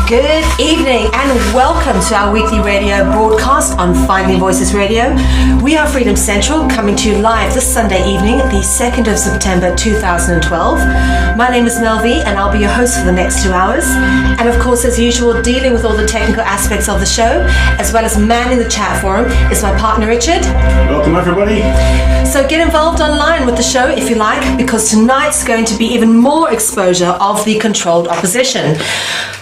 Good evening and welcome to our weekly radio broadcast on Finding Voices Radio. We are Freedom Central, coming to you live this Sunday evening, the 2nd of September 2012. My name is Mel V and I'll be your host for the next 2 hours. And of course, as usual, dealing with all the technical aspects of the show, as well as manning the chat forum, is my partner Richard. Welcome everybody. So get involved online with the show if you like, because tonight's going to be even more exposure of the controlled opposition.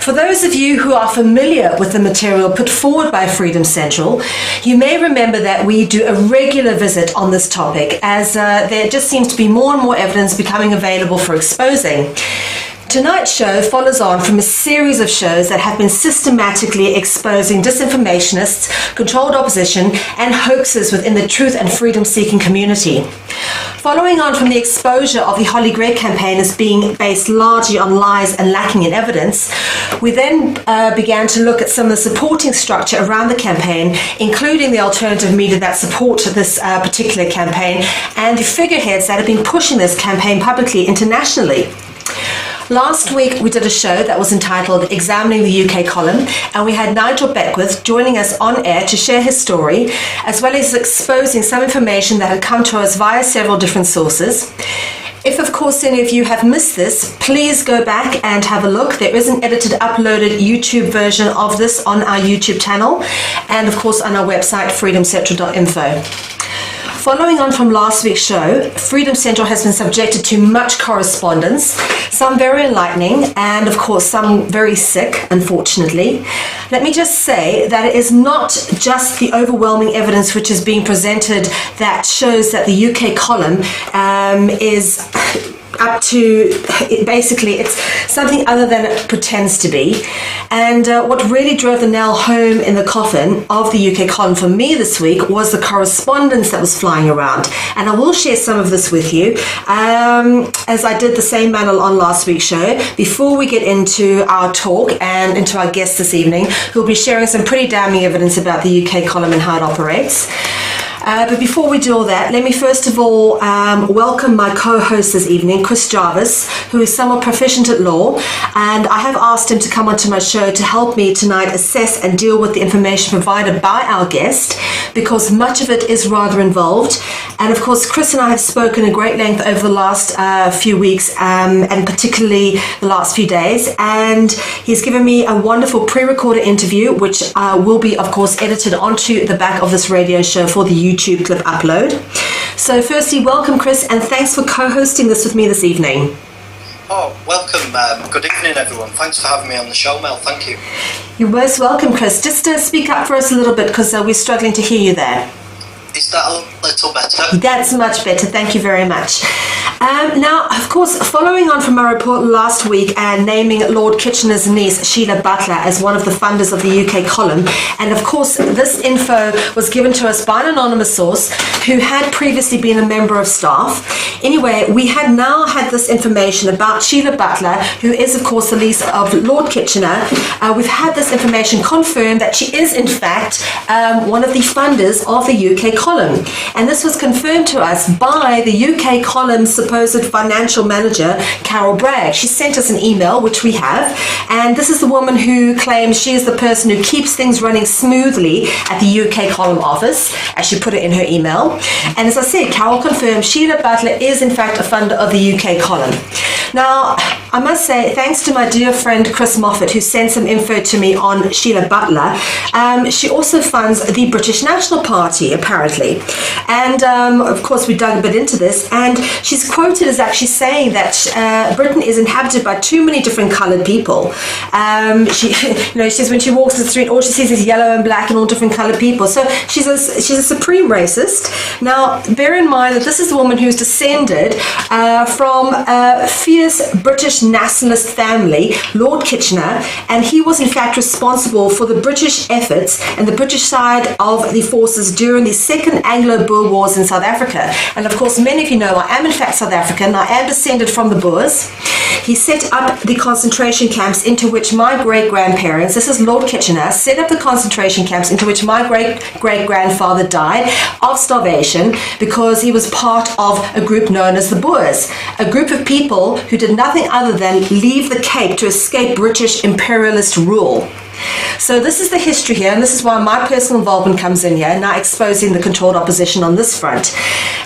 For those of you who are familiar with the material put forward by Freedom Central, you may remember that we do a regular visit on this topic, as there just seems to be more and more evidence becoming available for exposing. Tonight's show follows on from a series of shows that have been systematically exposing disinformationists, controlled opposition, and hoaxes within the truth and freedom-seeking community. Following on from the exposure of the Holly Gregg campaign as being based largely on lies and lacking in evidence, we then began to look at some of the supporting structure around the campaign, including the alternative media that support this particular campaign and the figureheads that have been pushing this campaign publicly internationally. Last week we did a show that was entitled Examining the UK Column, and we had Nigel Beckwith joining us on air to share his story, as well as exposing some information that had come to us via several different sources. If, of course, any of you have missed this, please go back and have a look. There is an edited, uploaded YouTube version of this on our YouTube channel, and of course on our website, freedomcentral.info. Following on from last week's show, Freedom Central has been subjected to much correspondence, some very enlightening and of course some very sick, unfortunately. Let me just say that it is not just the overwhelming evidence which is being presented that shows that the UK column is up to, basically it's something other than it pretends to be. And what really drove the nail home in the coffin of the UK column for me this week was the correspondence that was flying around. And I will share some of this with you, as I did the same manner on last week's show, before we get into our talk and into our guest this evening, who'll be sharing some pretty damning evidence about the UK column and how it operates. But before we do all that, let me first of all welcome my co-host this evening, Chris Jarvis, who is somewhat proficient at law, and I have asked him to come onto my show to help me tonight assess and deal with the information provided by our guest, because much of it is rather involved. And of course, Chris and I have spoken at great length over the last few weeks, and particularly the last few days, and he's given me a wonderful pre-recorded interview, which will be, of course, edited onto the back of this radio show for the YouTube clip upload. So firstly, welcome Chris, and thanks for co-hosting this with me this evening. Oh, welcome. Good evening everyone. Thanks for having me on the show, Mel. Thank you. You're most welcome, Chris. Just speak up for us a little bit, because we're struggling to hear you there. Is that a little better? That's much better. Thank you very much. Now, of course, following on from our report last week and naming Lord Kitchener's niece, Sheila Butler, as one of the funders of the UK column, and of course, this info was given to us by an anonymous source who had previously been a member of staff. Anyway, we had now had this information about Sheila Butler, who is, of course, the niece of Lord Kitchener. We've had this information confirmed that she is, in fact, one of the funders of the UK column. And this was confirmed to us by the UK column's supposed financial manager, Carol Bragg. She sent us an email, which we have, and this is the woman who claims she is the person who keeps things running smoothly at the UK column office, as she put it in her email. And as I said, Carol confirmed Sheila Butler is in fact a funder of the UK column. Now, I must say, thanks to my dear friend Chris Moffat, who sent some info to me on Sheila Butler, she also funds the British National Party, apparently. And of course, we dug a bit into this, and she's quoted as actually saying that Britain is inhabited by too many different coloured people. She says when she walks the street, all she sees is yellow and black and all different coloured people. So she's a supreme racist. Now, bear in mind that this is a woman who's descended from a fierce British nationalist family, Lord Kitchener, and he was in fact responsible for the British efforts and the British side of the forces during the Second Anglo-Boer Wars in South Africa. And of course, many of you know I am in fact South African. I am descended from the Boers. He set up the concentration camps into which my great-grandparents, this is Lord Kitchener, set up the concentration camps into which my great-great-grandfather died of starvation because he was part of a group known as the Boers, a group of people who did nothing other than leave the Cape to escape British imperialist rule. So this is the history here, and this is why my personal involvement comes in here, now exposing the controlled opposition on this front.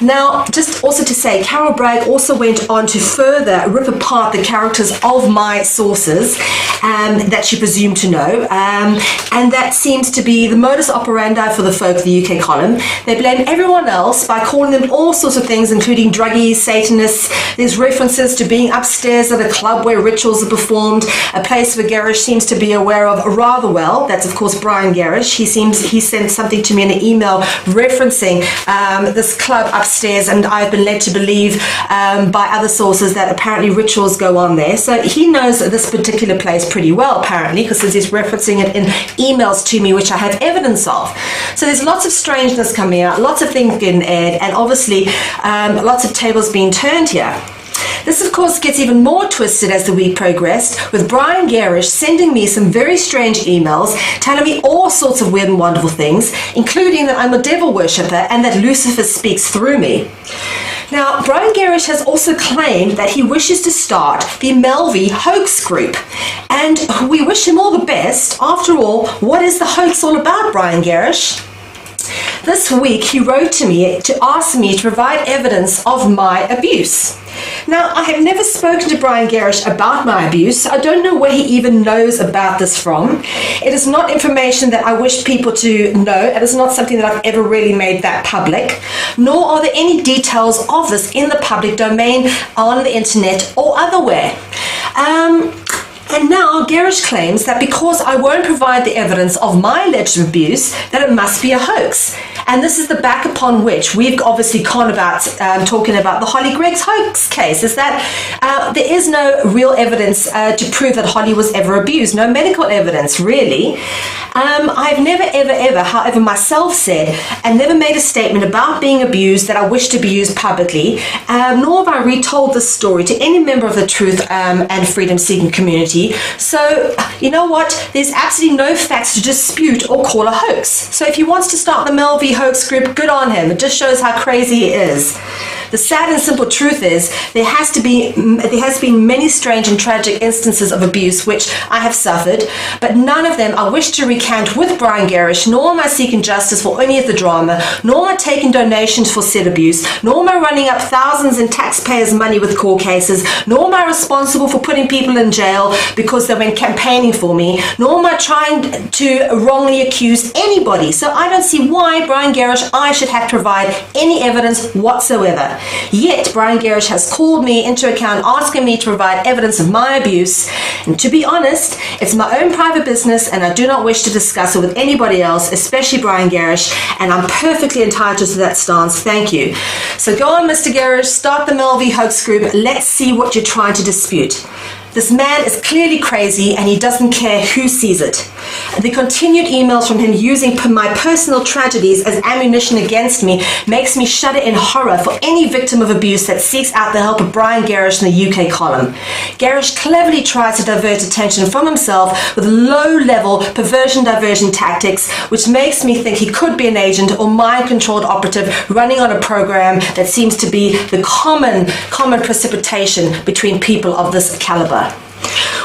Now, just also to say, Carol Bragg also went on to further rip apart the characters of my sources that she presumed to know, and that seems to be the modus operandi for the folk of the UK column. They blame everyone else by calling them all sorts of things, including druggies, Satanists. There's references to being upstairs at a club where rituals are performed, a place where Gerrish seems to be aware of rather well. That's of course Brian Gerrish. He sent something to me in an email referencing this club upstairs, and I've been led to believe by other sources that apparently rituals go on there. So he knows this particular place pretty well, apparently, because he's referencing it in emails to me, which I have evidence of. So there's lots of strangeness coming out, lots of things getting aired, and obviously lots of tables being turned here. This, of course, gets even more twisted as the week progressed, with Brian Gerrish sending me some very strange emails telling me all sorts of weird and wonderful things, including that I'm a devil worshipper and that Lucifer speaks through me. Now, Brian Gerrish has also claimed that he wishes to start the Melvi hoax group, and we wish him all the best. After all, what is the hoax all about, Brian Gerrish? This week, he wrote to me to ask me to provide evidence of my abuse. Now, I have never spoken to Brian Gerrish about my abuse, so I don't know where he even knows about this from. It is not information that I wish people to know. It is not something that I've ever really made that public, nor are there any details of this in the public domain on the internet or otherwhere. And now Gerrish claims that because I won't provide the evidence of my alleged abuse, that it must be a hoax. And this is the back upon which we've obviously gone about talking about the Holly Greggs hoax case, is that there is no real evidence to prove that Holly was ever abused, no medical evidence, really. I've never, ever, however, myself said and never made a statement about being abused that I wish to be used publicly, nor have I retold this story to any member of the truth and freedom-seeking community. So, you know what? There's absolutely no facts to dispute or call a hoax. So if he wants to start the Melvi hoax group, good on him. It just shows how crazy he is. The sad and simple truth is there has been many strange and tragic instances of abuse which I have suffered, but none of them I wish to recount with Brian Gerrish, nor am I seeking justice for any of the drama, nor am I taking donations for said abuse, nor am I running up thousands in taxpayers' money with court cases, nor am I responsible for putting people in jail because they went campaigning for me, nor am I trying to wrongly accuse anybody. So I don't see why Brian Gerrish, I should have to provide any evidence whatsoever. Yet Brian Gerrish has called me into account asking me to provide evidence of my abuse, and to be honest, it's my own private business and I do not wish to discuss it with anybody else, especially Brian Gerrish, and I'm perfectly entitled to that stance. Thank you. So go on, Mr. Gerrish, start the Melvi hoax group. Let's see what you're trying to dispute. This man is clearly crazy and he doesn't care who sees it. The continued emails from him using my personal tragedies as ammunition against me makes me shudder in horror for any victim of abuse that seeks out the help of Brian Gerrish in the UK column. Gerrish cleverly tries to divert attention from himself with low-level diversion tactics, which makes me think he could be an agent or mind-controlled operative running on a program that seems to be the common precipitation between people of this caliber.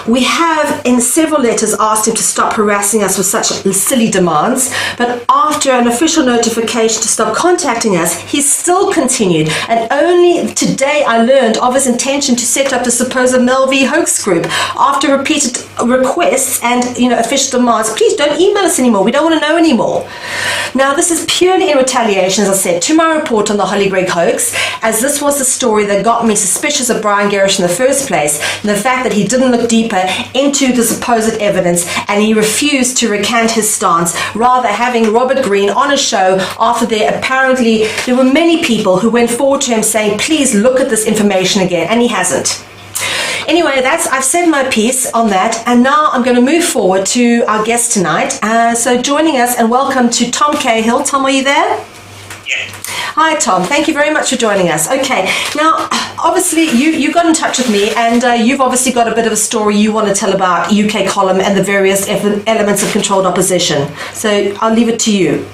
We have in several letters asked him to stop harassing us with such silly demands, but after an official notification to stop contacting us, he still continued, and only today I learned of his intention to set up the supposed Melvi hoax group after repeated requests and official demands. Please don't email us anymore, we don't want to know anymore. Now this is purely in retaliation, as I said, to my report on the Holly Gregg hoax, as this was the story that got me suspicious of Brian Gerrish in the first place, and the fact that he didn't look deeper into the supposed evidence and he refused to recant his stance, rather having Robert Greene on a show after there were many people who went forward to him saying, please look at this information again, and he hasn't. Anyway, I've said my piece on that, and now I'm going to move forward to our guest tonight. So joining us, and welcome to Tom Cahill. Tom, are you there? Yeah. Hi, Tom. Thank you very much for joining us. Okay, now, obviously, you got in touch with me, and you've obviously got a bit of a story you want to tell about UK cOLUMN and the various elements of controlled opposition. So I'll leave it to you.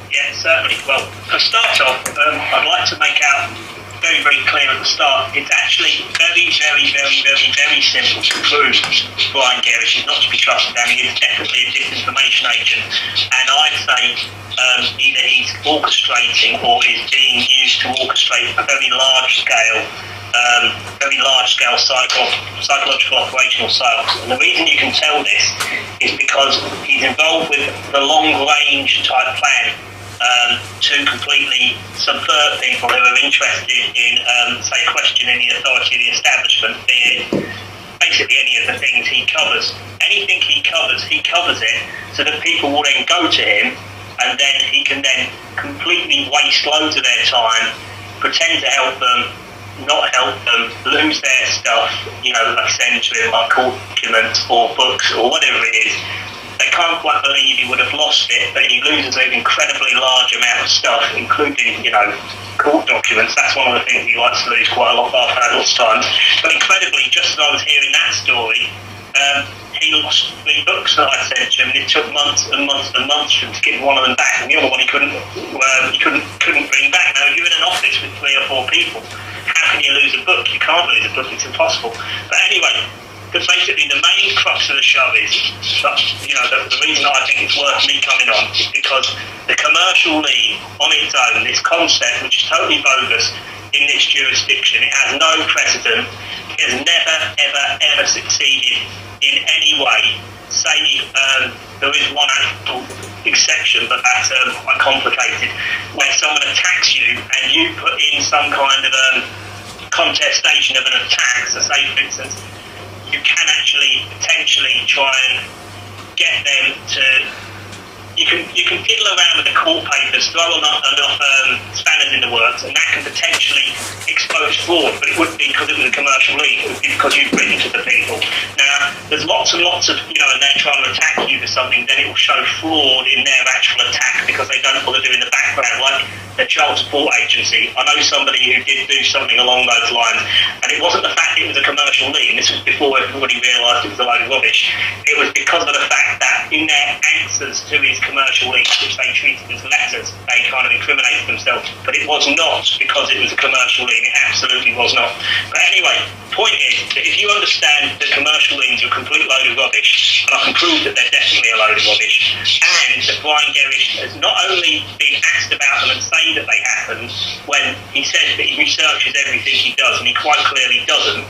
Yeah, certainly. Well, to start off, I'd like to make out very, very clear at the start, it's actually very, very, very, very, very simple to prove Brian Gerrish is not to be trusted, and he is definitely a disinformation agent. And I'd say either he's orchestrating or is being used to orchestrate a very large scale psychological operational psyops. And the reason you can tell this is because he's involved with the long-range type plan to completely subvert people who are interested in, say, questioning the authority of the establishment, be it basically any of the things he covers. Anything he covers it so that people will then go to him, and then he can then completely waste loads of their time, pretend to help them, not help them, lose their stuff, like send to him like court documents or books or whatever it is. They can't quite believe he would have lost it, but he loses an incredibly large amount of stuff, including, court documents. That's one of the things he likes to lose quite a lot of adults' time. But incredibly, just as I was hearing that story, he lost 3 books that I sent to him, and it took months and months and months for him to get one of them back. And the other one he couldn't bring back. Now, if you're in an office with 3 or 4 people, how can you lose a book? You can't lose a book, it's impossible. But anyway, because basically the main crux of the show is, the reason I think it's worth me coming on is because the commercial lead on its own, this concept, which is totally bogus in this jurisdiction, it has no precedent, it has never, ever, ever succeeded in any way. Say there is one actual exception, but that's quite complicated, where someone attacks you and you put in some kind of contestation of an attack. So say, for instance, you can actually potentially try and get them to. You can fiddle around with the court papers, throw enough spanners in the works, and that can potentially expose fraud. But it wouldn't be because it was a commercial lead; it would be because you've written to the people. Now, there's lots and lots of and they're trying to attack you for something. Then it will show fraud in their actual attack because they don't bother doing the background, like the child support agency. I know somebody who did do something along those lines, and it wasn't the fact it was a commercial lead. This was before everybody realised it was a load of rubbish. It was because of the fact that in their answers to his commercial leads, which they treated as letters, they kind of incriminated themselves. But it was not because it was a commercial lead. It absolutely was not. But anyway, point is that if you understand that commercial leads are a complete load of rubbish, and I can prove that they're definitely a load of rubbish, and that Brian Gerrish has not only been asked about them and say that they happen when he says that he researches everything he does, and he quite clearly doesn't.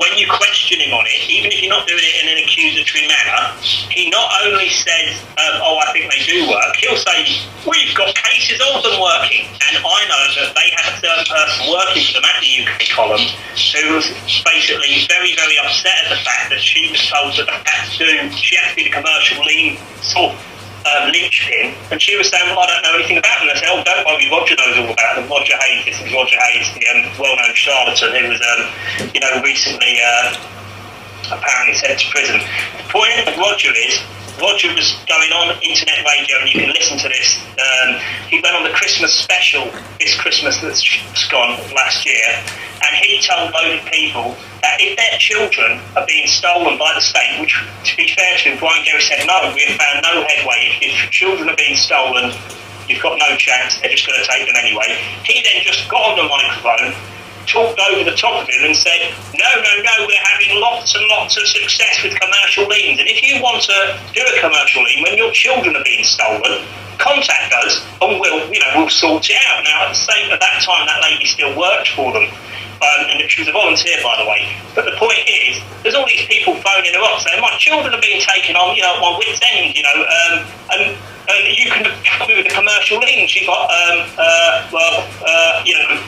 When you question him on it, even if you're not doing it in an accusatory manner, he not only says, I think they do work, he'll say, we've got cases of them working. And I know that they had a certain person working for them at the UK cOLUMN who was basically very, very upset at the fact that she was told that she had to be the commercial lead sort of linchpin, and she was saying, well, I don't know anything about them. I said, oh, don't worry, Roger knows all about them. This is Roger Hayes, the well-known charlatan who was, recently apparently sent to prison. The point of Roger is, Roger was going on internet radio, and you can listen to this. He went on the Christmas special this Christmas that's gone last year, and he told loads of people that if their children are being stolen by the state, which, to be fair to him, Brian Gerrish said, no, we have found no headway. If children are being stolen, you've got no chance, they're just going to take them anyway. He then just got on the microphone, talked over the top of him and said, no, we're having lots and lots of success with commercial liens. And if you want to do a commercial lien when your children are being stolen, contact us and we'll sort it out. Now, at that time, that lady still worked for them. And she was a volunteer, by the way. But the point is, there's all these people phoning her up saying, my children are being taken on, my wit's end, and you can help me with the commercial lien. She got,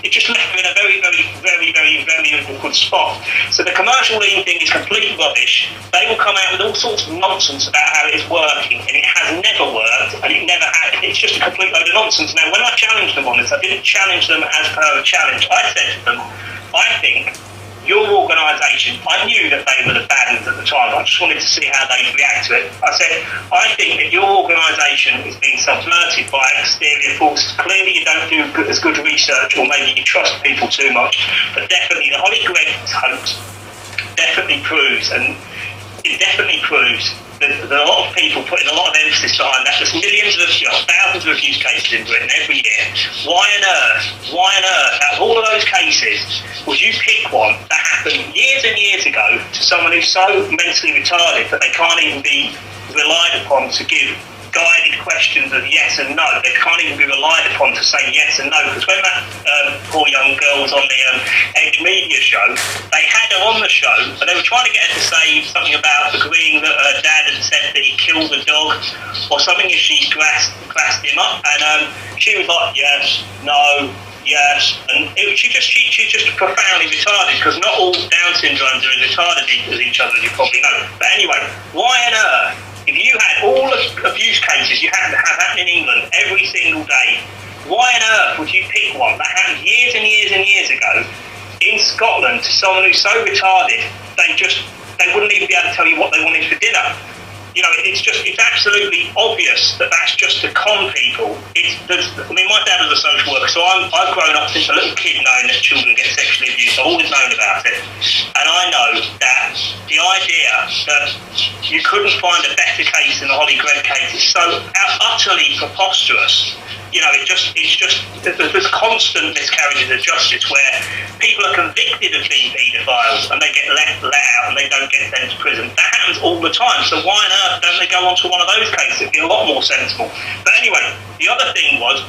it just left her in a very, very, very, very, very awkward spot. So the commercial lien thing is complete rubbish. They will come out with all sorts of nonsense about how it's working, and it has never worked, and it never had. It's just a complete load of nonsense. Now, when I challenged them on this, I didn't challenge them as per a challenge. I said to them, I think your organisation, I knew that they were the bad ones at the time, I just wanted to see how they'd react to it. I said, I think that your organisation is being subverted by exterior forces. Clearly you don't do as good research, or maybe you trust people too much, but definitely the Holly Gregg hoax definitely proves, and it definitely proves that a lot of people putting a lot of emphasis behind that. There's thousands of abuse cases in Britain every year. Why on earth, out of all of those cases, would you pick one that happened years and years ago to someone who's so mentally retarded that they can't even be relied upon to give guided questions of yes and no? They can't even be relied upon to say yes and no, because when that poor young girl was on the Edge Media show, they had her on the show and they were trying to get her to say something about agreeing that her dad had said that he killed the dog or something if she grassed him up, and she was like yes, no, yes, and she's just profoundly retarded, because not all Down syndromes are as retarded as each other, as you probably know. But anyway, why on earth, if you had all the abuse cases you have happening in England every single day, why on earth would you pick one that happened years and years and years ago in Scotland to someone who's so retarded they wouldn't even be able to tell you what they wanted for dinner? You know, it's absolutely obvious that that's just to con people. My dad was a social worker, so I've grown up since a little kid knowing that children get sexually abused. I've always known about it. And I know that the idea that you couldn't find a better case than the Holly Gregg case is so utterly preposterous. You know, there's constant miscarriages of justice where people are convicted of being paedophiles and they get let out and they don't get sent to prison. That happens all the time. So why on earth don't they go on to one of those cases? It'd be a lot more sensible. But anyway, the other thing was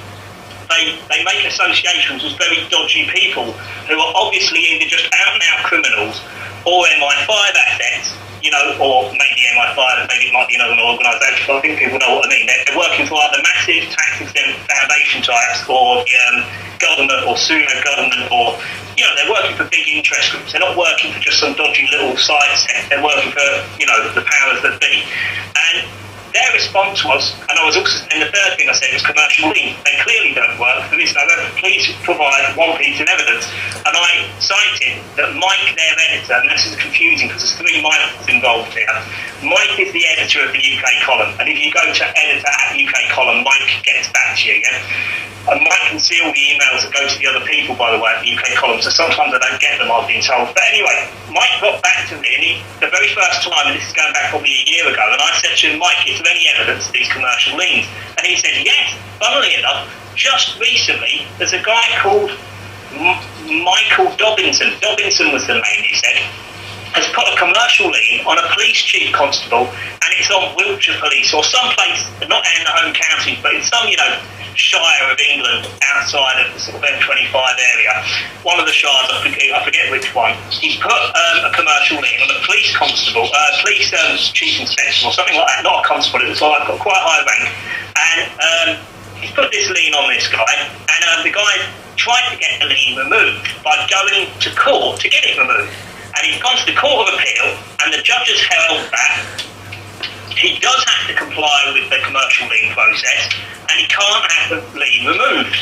they make associations with very dodgy people who are obviously either just out-and-out criminals or MI5 assets, you know, or maybe MI5, maybe it might be another organisation, but I think people know what I mean. They're working for either massive tax-exempt foundation types or government or pseudo-government, or, you know, they're working for big interest groups. They're not working for just some dodgy little side set. They're working for, you know, the powers that be. And their response was, and I was also, and the third thing I said was commercial link. They clearly don't work. There is no evidence. Please provide one piece of evidence. And I cited that Mike, their editor, and this is confusing because there's 3 Mikes involved here. Mike is the editor of the UK column, and if you go to editor at UK column, Mike gets back to you, yeah? And Mike can see all the emails that go to the other people, by the way, at the UK column, so sometimes I don't get them, I've been told. But anyway, Mike got back to me, and the very first time, and this is going back probably a year ago, and I said to him, Mike, is there any evidence of these commercial liens? And he said, yes, funnily enough, just recently, there's a guy called Michael Dobinson. Dobinson was the name, he said, has put a commercial lien on a police chief constable, and it's on Wiltshire Police, or someplace, not in the home counties, but in some, you know, shire of England outside of the sort of M25 area. One of the shires, I forget which one. He's put a commercial lien on a police constable, police chief inspector or something like that, not a constable, it's like got quite a high rank. And he's put this lien on this guy, and the guy tried to get the lien removed by going to court to get it removed. And he's gone to the Court of Appeal, and the judge has held that he does have to comply with the commercial lien process, and he can't have the lien removed.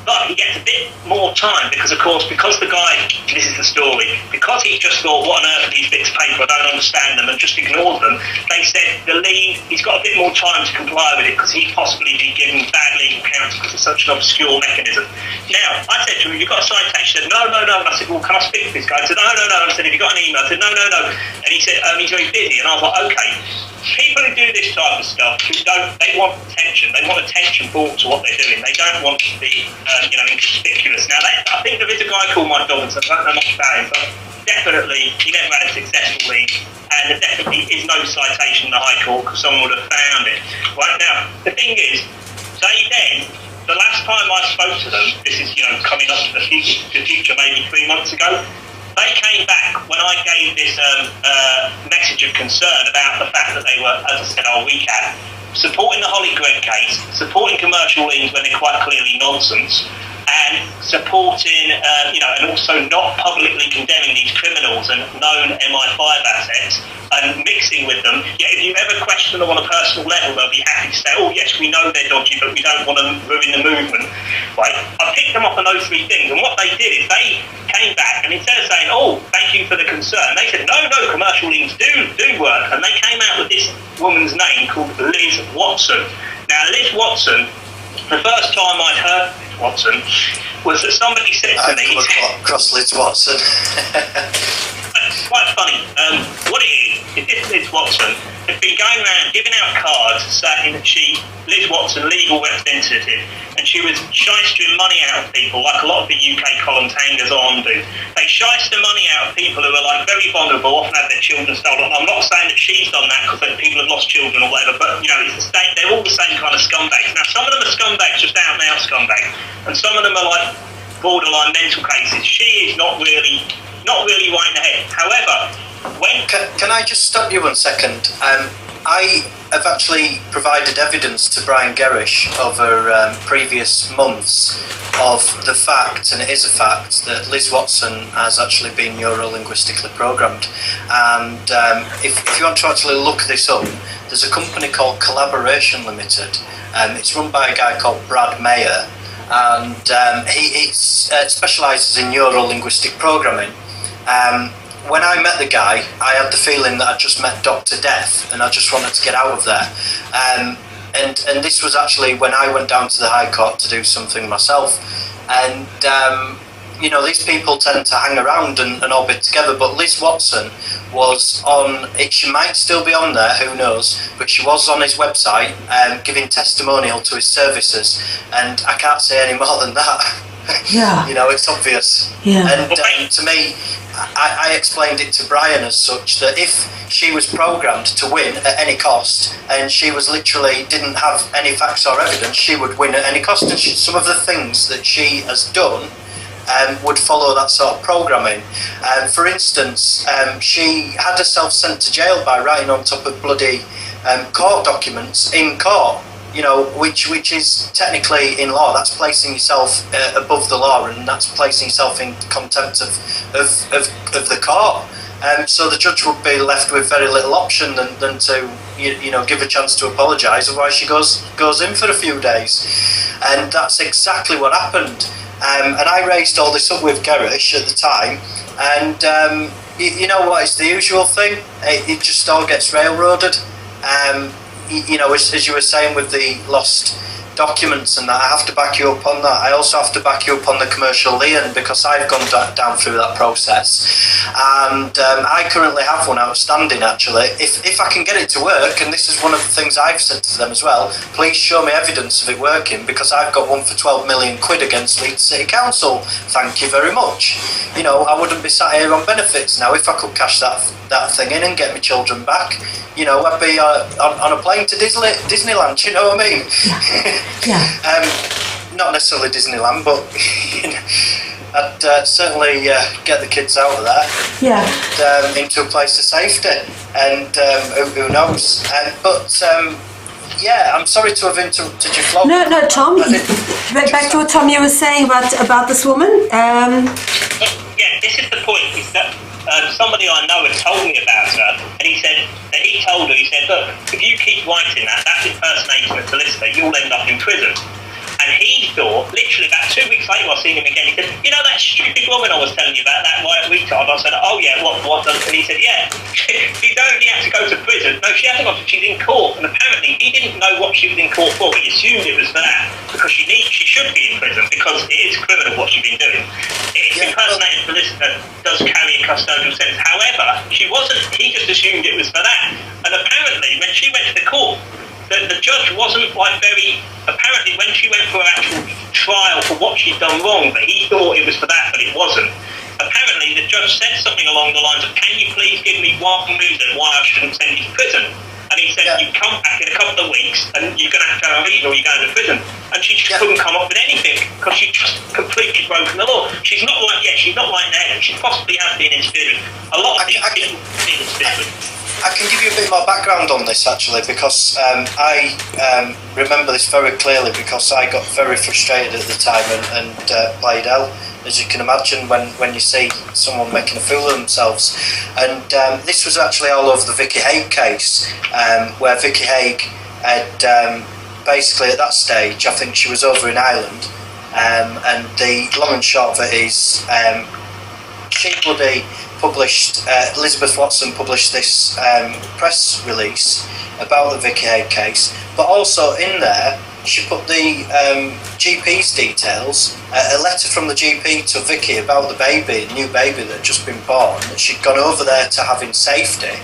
But he gets a bit more time because, of course, because the guy, this is the story, because he just thought, what on earth are these bits of paper, I don't understand them, and just ignored them, they said the lien, he's got a bit more time to comply with it because he'd possibly be given bad legal counsel because it's such an obscure mechanism. Now, I said to him, you've got a citation? He said, no. And I said, well, can I speak to this guy? He said, no. I said, have you got an email? I said, no. And he said, he's very busy. And I was like, okay. People who do this type of stuff, they want attention. They want attention brought to what they're doing. They don't want to be, inconspicuous. Now, I think there is a guy called Mike Dobinson. I don't know much about him, but definitely he never had a successful lead, and there definitely is no citation in the High Court because someone would have found it. Right now, the thing is, the last time I spoke to them, this is coming up to the future, maybe 3 months ago. They came back when I gave this message of concern about the fact that they were, as I said, I'll recap, supporting the Holly Gregg case, supporting commercial liens when they're quite clearly nonsense, and supporting, and also not publicly condemning these criminals and known MI5 assets and mixing with them. Yeah, if you ever question them on a personal level, they'll be happy to say, oh yes, we know they're dodgy, but we don't want to ruin the movement. Right? I picked them up on those three things, and what they did is they came back, and instead of saying, oh, thank you for the concern, they said, no, commercial links do work, and they came out with this woman's name called Liz Watson. Now, Liz Watson, the first time I'd heard Liz Watson was that somebody said to me... Across Liz Watson. It's quite funny. What it is this Liz Watson has been going around giving out cards saying that Liz Watson, legal representative, and she was shystering money out of people like a lot of the UK cOLUMN hangers on do. They shyster money out of people who are like very vulnerable, often have their children stolen. I'm not saying that she's done that because people have lost children or whatever, but they're all the same kind of scumbags. Now some of them are scumbags, just out and out scumbags, and some of them are like borderline mental cases. She is not really right in the head. However, Can I just stop you 1 second? I have actually provided evidence to Brian Gerrish over previous months of the fact, and it is a fact, that Liz Watson has actually been neuro-linguistically programmed. And if you want to actually look this up, there's a company called Collaboration Limited. It's run by a guy called Brad Mayer, and he specialises in neuro-linguistic programming. When I met the guy, I had the feeling that I'd just met Dr. Death, and I just wanted to get out of there. And this was actually when I went down to the High Court to do something myself. And, these people tend to hang around and orbit together, but Liz Watson was on, she might still be on there, who knows, but she was on his website giving testimonial to his services, and I can't say any more than that. Yeah. It's obvious. Yeah. And to me, I explained it to Brian as such that if she was programmed to win at any cost, and she was literally didn't have any facts or evidence, she would win at any cost. And some of the things that she has done would follow that sort of programming. For instance, she had herself sent to jail by writing on top of bloody court documents in court. Which is technically in law, that's placing yourself above the law, and that's placing yourself in contempt of the court. So the judge would be left with very little option than to give a chance to apologise, otherwise she goes in for a few days. And that's exactly what happened. And I raised all this up with Gerrish at the time, and you know what, it's the usual thing, it just all gets railroaded. As you were saying with the lost documents and that, I have to back you up on that. I also have to back you up on the commercial lien, because I've gone down through that process, and I currently have one outstanding actually. If I can get it to work, and this is one of the things I've said to them as well, please show me evidence of it working, because I've got one for 12 million quid against Leeds City Council. Thank you very much. I wouldn't be sat here on benefits now if I could cash that thing in and get my children back. I'd be on a plane to Disneyland, you know what I mean? Yeah. Not necessarily Disneyland, but I'd certainly get the kids out of there. Yeah. And, into a place of safety, and who knows? I'm sorry to have interrupted your flow. No, Tom. Back to what Tom you were saying about this woman. Yeah, this is the point. Is that somebody I know had told me about her, and he said that he told her, look, if you keep writing that's impersonating a solicitor, you'll end up in prison. And he thought, literally about 2 weeks later, I seen him again. He said, that stupid woman I was telling you about, that white retard? I said, oh yeah, what? And he said, yeah, she's only had to go to prison. No, she hasn't gone. She's in court. And apparently, he didn't know what she was in court for. He assumed it was for that, because she should be in prison, because it is criminal what she's been doing. It's impersonating solicitor does carry a custodial sentence. However, she wasn't. He just assumed it was for that. And apparently, when she went to the court, the judge wasn't apparently when she went for her actual trial for what she'd done wrong, but he thought it was for that, but it wasn't. Apparently the judge said something along the lines of, can you please give me one reason why I shouldn't send you to prison? And he said, you come back in a couple of weeks and you're going to have to have a reason or you're going to prison. And she just couldn't come up with anything, because she just completely broken the law. She's not like in the head, she possibly has been interfered with. A lot of these people have been interfered with. I can give you a bit more background on this actually, because I remember this very clearly because I got very frustrated at the time and played out, as you can imagine, when you see someone making a fool of themselves. And this was actually all over the Vicky Haigh case, where Vicky Haigh had basically at that stage, I think she was over in Ireland, and the long and short of it is she bloody published, Elizabeth Watson published this press release about the Vicky Haigh case, but also in there she put the GP's details, a letter from the GP to Vicky about the baby, new baby that had just been born, that she'd gone over there to have in safety.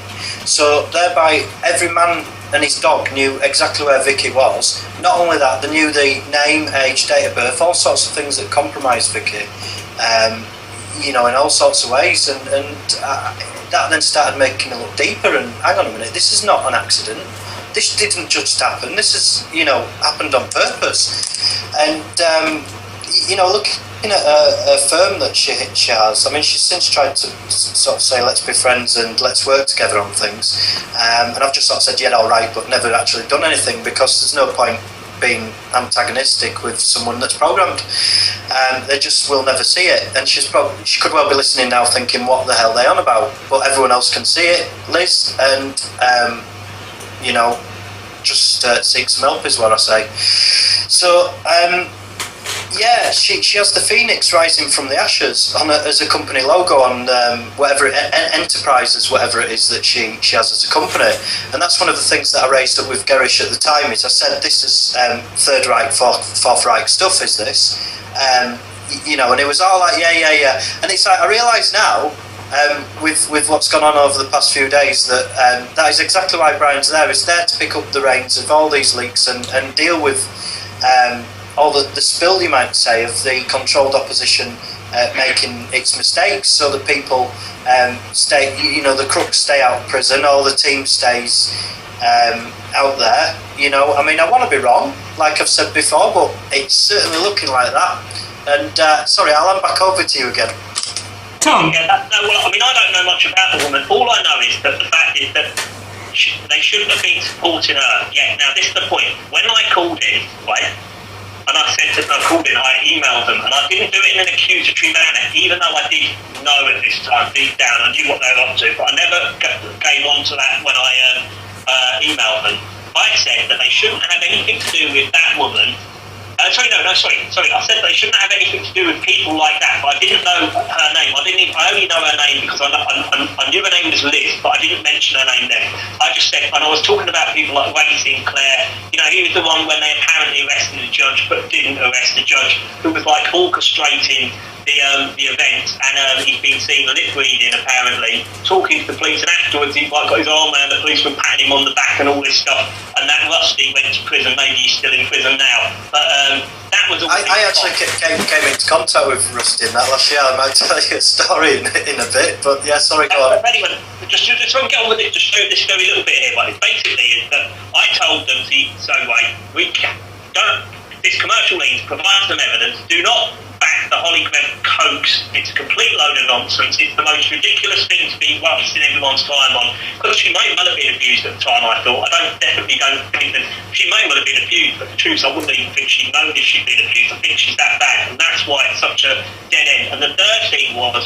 So thereby every man and his dog knew exactly where Vicky was. Not only that, they knew the name, age, date of birth, all sorts of things that compromised Vicky. In all sorts of ways, and that then started making me look deeper and hang on a minute, this is not an accident, this didn't just happen, this is happened on purpose. And looking at a firm that she has, I mean, she's since tried to sort of say let's be friends and let's work together on things, and I've just sort of said yeah, all right, but never actually done anything, because there's no point being antagonistic with someone that's programmed. They just will never see it, and she could well be listening now thinking what the hell they on about, but everyone else can see it, Liz, and just seek some help is what I say. So she has the phoenix rising from the ashes as a company logo on whatever Enterprises, whatever it is that she has as a company. And that's one of the things that I raised up with Gerrish at the time, is I said this is Third Reich, Fourth Reich stuff, is this? And it was all like yeah. And it's like I realise now, with what's gone on over the past few days, that that is exactly why Brian's there. He's there to pick up the reins of all these leaks and deal with all the spill, you might say, of the controlled opposition making its mistakes, so that people stay, the crooks stay out of prison, all the team stays out there. I mean, I want to be wrong, like I've said before, but it's certainly looking like that. And sorry, I'll hand back over to you again. Tom? Yeah, I don't know much about the woman. All I know is that the fact is that they shouldn't have been supporting her. Yeah, now this is the point. When I called in, right, and I called in, I emailed them, and I didn't do it in an accusatory manner, even though I did know at this time, deep down, I knew what they were up to, but I never came on to that when I emailed them. I said that they shouldn't have anything to do with that woman. Sorry. I said they shouldn't have anything to do with people like that, but I didn't know her name. I only know her name because I knew her name was Liz, but I didn't mention her name then. I just said, and I was talking about people like Wade Sinclair. He was the one when they apparently arrested the judge, but didn't arrest the judge, who was like orchestrating the event, and he's been seen lip reading apparently, talking to the police, and afterwards he's like got his arm around the policeman, patting him on the back and all this stuff. And that Rusty went to prison. Maybe he's still in prison now, but that was. I actually came into contact with Rusty in that last year. I might tell you a story in a bit, but yeah, sorry, go on. Anyway, just to get on with it, to show this very little bit here. But basically, is that I told them, this commercial leads provide some evidence. Do not back the Holly Greb hoax. It's a complete load of nonsense. It's the most ridiculous thing to be wasting everyone's time on. Because she may well have been abused at the time, I thought. I definitely don't think that she may well have been abused, but the truth, I wouldn't even think she'd known if she'd been abused. I think she's that bad, and that's why it's such a dead end. And the third thing was,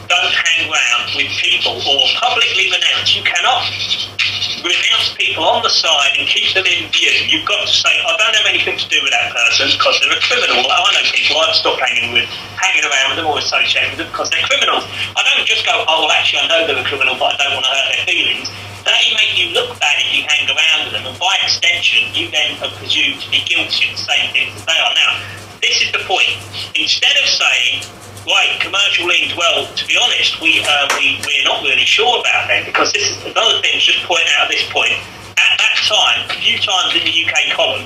don't hang around with people or publicly renounce. You cannot renounce people on the side and keep them in view. You've got to say, I don't have anything to do with that person because they're a criminal. I know people I've stopped hanging around with them or associating with them because they're criminals. I don't just go, oh, well, actually, I know they're a criminal, but I don't want to hurt their feelings. They make you look bad if you hang around with them, and by extension, you then are presumed to be guilty of the same things as they are. Now, this is the point. Instead of saying, right, commercial leads, well, to be honest, we're not really sure about them, because this is another thing, just point out at this point. At that time, a few times in the UK column,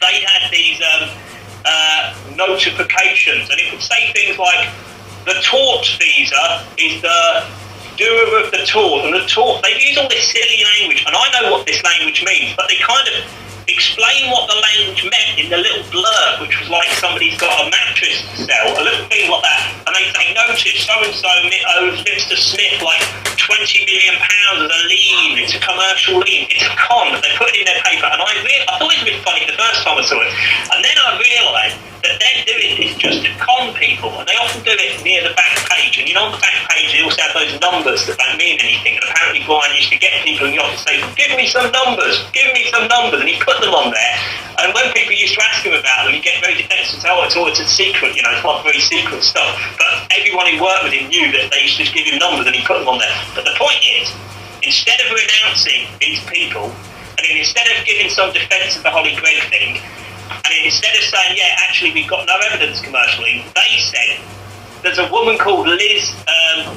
they had these notifications, and it would say things like, the tort visa is the doer of the tort, and the tort, they use all this silly language, and I know what this language means, but they kind of, explain what the language meant in the little blurb, which was like somebody's got a mattress to sell, a little thing like that, and they say, notice so-and-so owes Mr. Smith like £20 million as a lien, it's a commercial lien, it's a con, they put it in their paper, and I thought it was a bit funny the first time I saw it, and then I realised that they're doing this just to con people, and they often do it near the back page, and you know on the back page they also have those numbers that don't mean anything, and apparently Brian used to get people in the office saying, give me some numbers, and he put them on there, and when people used to ask him about them, he'd get very defensive and say, oh, it's always a secret, you know, it's not very secret stuff, but everyone who worked with him knew that they used to just give him numbers and he put them on there. But the point is, instead of renouncing these people, and instead of giving some defence of the Holly Gregg thing, and instead of saying, yeah, actually we've got no evidence commercially, they said, there's a woman called Liz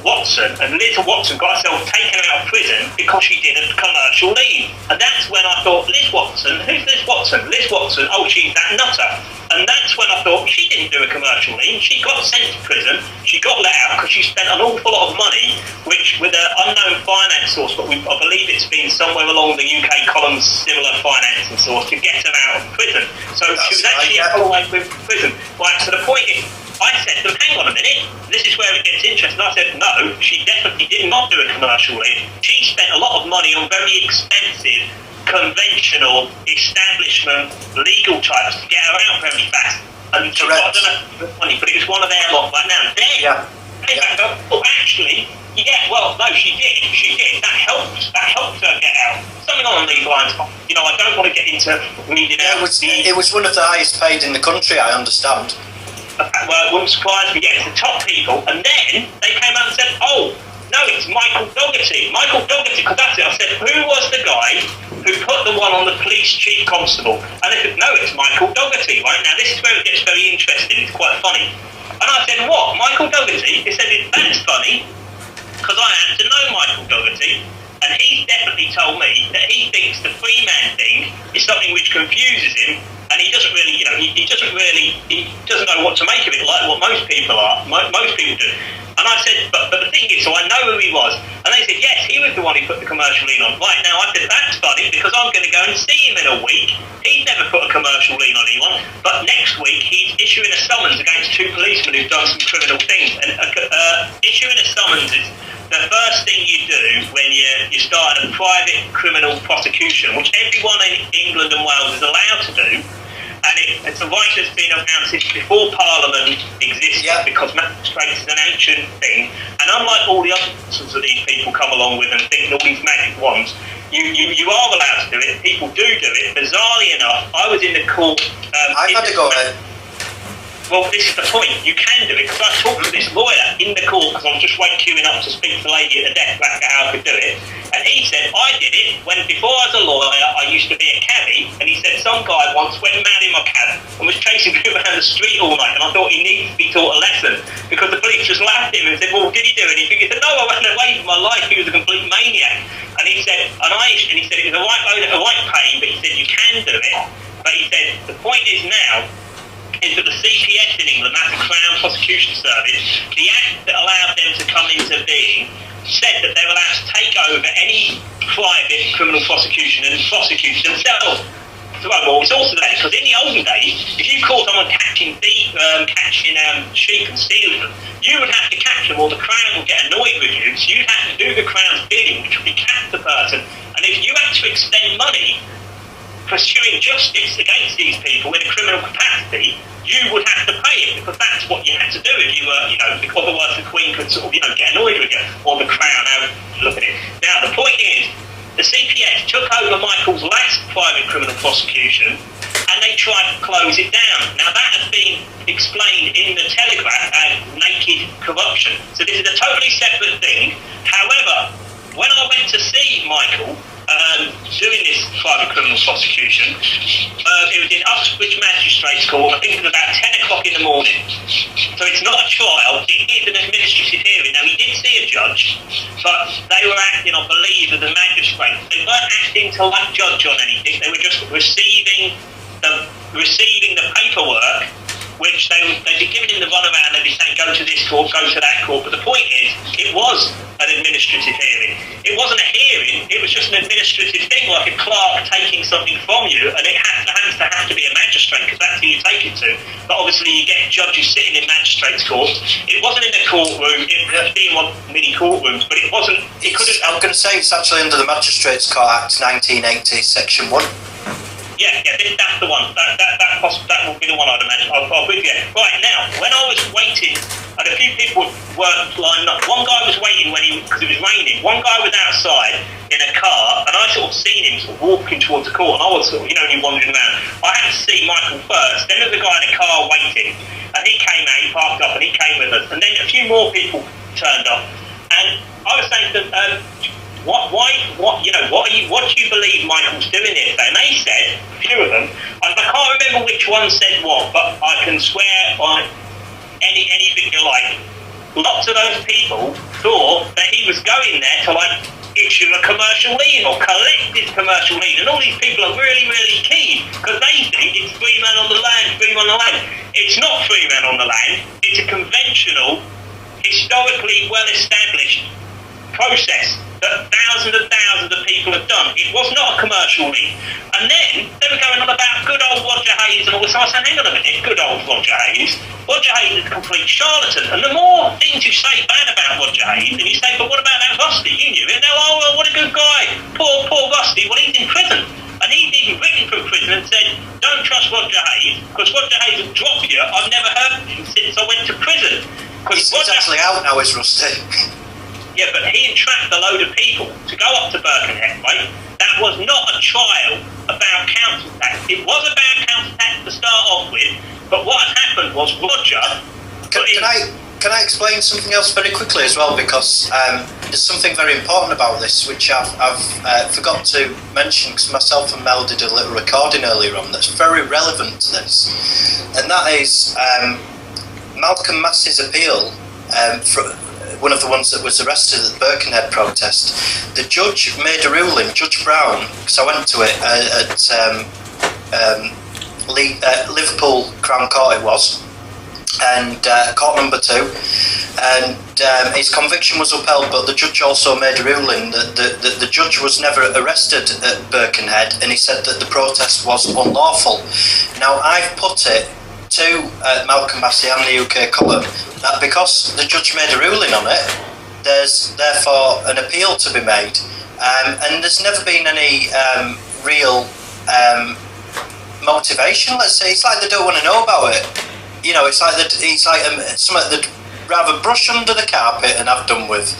Watson, and Liz Watson got herself taken out of prison because she did a commercial lien. And that's when I thought, Liz Watson? Who's Liz Watson? Liz Watson, oh, she's that nutter. And that's when I thought, she didn't do a commercial lien. She got sent to prison. She got let out because she spent an awful lot of money, which with an unknown finance source, but I believe it's been somewhere along the UK columns, similar financing source, to get her out of prison. So she was actually all the way through prison. Right, so the point is, I said to them, hang on a minute, this is where it gets interesting. I said, no, she definitely did not do a commercial lien. She spent a lot of money on very expensive, conventional, establishment, legal types to get her out very fast. And she got money, but it was one of their lot right now. Then, they go, oh, actually, yeah, well, no, she did. That helped her get out. Something along these lines. You know, I don't want to get into reading out. It was one of the highest paid in the country, I understand. Well, it wouldn't surprise me, it's the top people, and then they came out and said, oh, no, it's Michael Dougherty, because that's it. I said, who was the guy who put the one on the police chief constable? And they said, no, it's Michael Dougherty, right? Now, this is where it gets very interesting, it's quite funny. And I said, what, Michael Dougherty? He said, that's funny, because I happen to know Michael Dougherty, and he's definitely told me that he thinks the free-man thing is something which confuses him, and he doesn't really, you know, he doesn't know what to make of it, like what most people do. And I said, but the thing is, so I know who he was. And they said, yes, he was the one who put the commercial lien on. Right, now I said, that's funny, because I'm going to go and see him in a week. He's never put a commercial lien on anyone. But next week, he's issuing a summons against two policemen who've done some criminal things. And issuing a summons is the first thing you do when you start a private criminal prosecution, which everyone in England and Wales is allowed to do. And it's a right that's been around since before Parliament existed, because magistrates is an ancient thing. And unlike all the other nonsense that these people come along with and think all these magic wands, you are allowed to do it. People do it. Bizarrely enough, I was in the court. I've had to go ahead. Well, this is the point. You can do it, because I talked to this lawyer in the court, because I was just queuing up to speak to the lady at the desk about how I could do it. And he said, I did it when, before I was a lawyer, I used to be a cabbie. And he said, some guy once went mad in my cab and was chasing me around the street all night. And I thought he needed to be taught a lesson, because the police just laughed at him and said, well, did he do anything? He said, no, I ran away from my life. He was a complete maniac. And he said, it was a right pain, but he said, you can do it. But he said, the point is now, is that the CPS in England, that's the Crown Prosecution Service, the act that allowed them to come into being said that they're allowed to take over any private criminal prosecution and prosecute themselves. So, well, it's also that, because in the olden days, if you caught someone catching sheep and stealing them, you would have to catch them, or the Crown would get annoyed with you, so you'd have to do the Crown's bidding, which would be catch the person. And if you had to extend money pursuing justice against these people in a criminal capacity, you would have to pay it, because that's what you had to do if you were, otherwise the Queen could sort of, get annoyed with you, or the Crown, how you look at it. Now, the point is, the CPS took over Michael's last private criminal prosecution, and they tried to close it down. Now, that has been explained in the Telegraph as naked corruption. So this is a totally separate thing. However, when I went to see Michael, doing this private criminal prosecution, it was in Uxbridge Magistrates Court. I think it was about 10 o'clock in the morning. So it's not a trial, it is an administrative hearing. Now, he did see a judge, but they were acting, I believe, as a magistrate. They weren't acting to judge on anything. They were just receiving the paperwork which they'd be giving him the runaround. They'd be saying, go to this court, go to that court. But the point is, it was an administrative hearing. It wasn't a hearing, it was just an administrative thing, like a clerk taking something from you, and it has to have to be a magistrate, because that's who you take it to. But obviously you get judges sitting in magistrates' courts. It wasn't in the courtroom, it was being one mini courtrooms, but it wasn't, it couldn't... I'm going to say it's actually under the Magistrates Court Act 1980, Section 1. Yeah, that's the one. That will be the one I'd imagine. I'll with you. Right, now, when I was waiting, and a few people weren't lined up. One guy was waiting because it was raining. One guy was outside in a car, and I sort of seen him sort of walking towards the court, and I was sort of, you're wandering around. I had to see Michael first, then there was a guy in a car waiting, and he came out, he parked up, and he came with us, and then a few more people turned up, and I was saying to them, what do you believe Michael's doing here today? And they said, a few of them, I can't remember which one said what, but I can swear on anything you like. Lots of those people thought that he was going there to issue a commercial lien or collect his commercial lien, and all these people are really, really keen because they think it's free man on the land, free man on the land. It's not free man on the land. It's a conventional, historically well-established process that thousands of people have done. It was not a commercial lien. And then they were going on about good old Roger Hayes and all this. I said, hang on a minute, good old Roger Hayes. Roger Hayes is a complete charlatan. And the more things you say bad about Roger Hayes, and you say, but what about that Rusty? You knew it. Now, oh, well, what a good guy. Poor Rusty. Well, he's in prison. And he's even written from prison and said, don't trust Roger Hayes, because Roger Hayes will drop you. I've never heard of him since I went to prison. He's actually out now, is Rusty. Yeah, but he entrapped a load of people to go up to Birkenhead, right? That was not a trial about council tax. It was about council tax to start off with, but what had happened was Roger... Can I explain something else very quickly as well? Because there's something very important about this, which I've forgot to mention, because myself and Mel did a little recording earlier on that's very relevant to this. And that is Malcolm Massey's appeal for... one of the ones that was arrested at the Birkenhead protest. The judge made a ruling, Judge Brown, because I went to it at Liverpool Crown Court it was, and court number 2, and his conviction was upheld, but the judge also made a ruling that the judge was never arrested at Birkenhead, and he said that the protest was unlawful. Now, I've put it to Malcolm Massey and the UK cOLUMN that because the judge made a ruling on it, there's therefore an appeal to be made, and there's never been any real motivation. Let's say it's like they don't want to know about it. It's like something that rather brush under the carpet and have done with.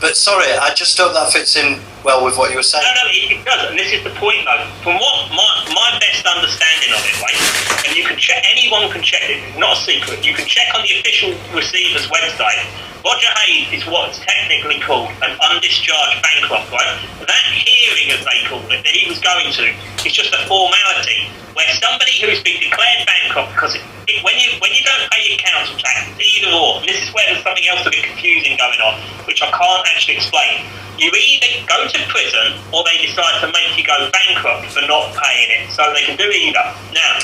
But sorry, I just hope that fits in well with what you were saying. No, it does, and this is the point though. From what my best understanding of it, right, and you can check, anyone can check it, it's not a secret, you can check on the official receiver's website. Roger Hayes is what's technically called an undischarged bankrupt, right? That hearing, as they call it, that he was going to, is just a formality where somebody who's been declared bankrupt, because when you don't pay your council tax, it's either or. And this is where there's something else a bit confusing going on, which I can't actually explain. You either go to prison or they decide to make you go bankrupt for not paying it, so they can do either. Now,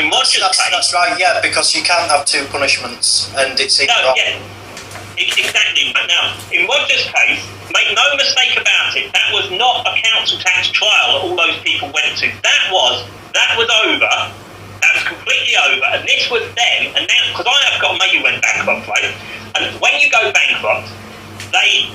in Roger's case... That's right, yeah, because you can't have two punishments, and it's either or. Yeah. Exactly. Now, in Roger's case, make no mistake about it, that was not a council tax trial that all those people went to. That was over. That was completely over. And this was them. And now, because I have got a mate who went bankrupt, right? And when you go bankrupt,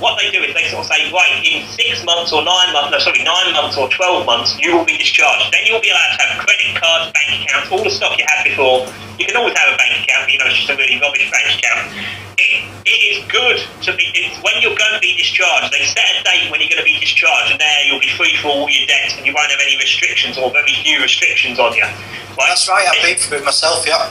what they do is they sort of say, right, in 6 months or 9 months, 9 months or 12 months, you will be discharged. Then you'll be allowed to have credit cards, bank accounts, all the stuff you had before. You can always have a bank account, but it's just a really rubbish bank account. It is good to be, it's when you're going to be discharged. They set a date when you're going to be discharged, and there you'll be free for all your debts, and you won't have any restrictions or very few restrictions on you. Right? That's right, I've been through it myself, yeah.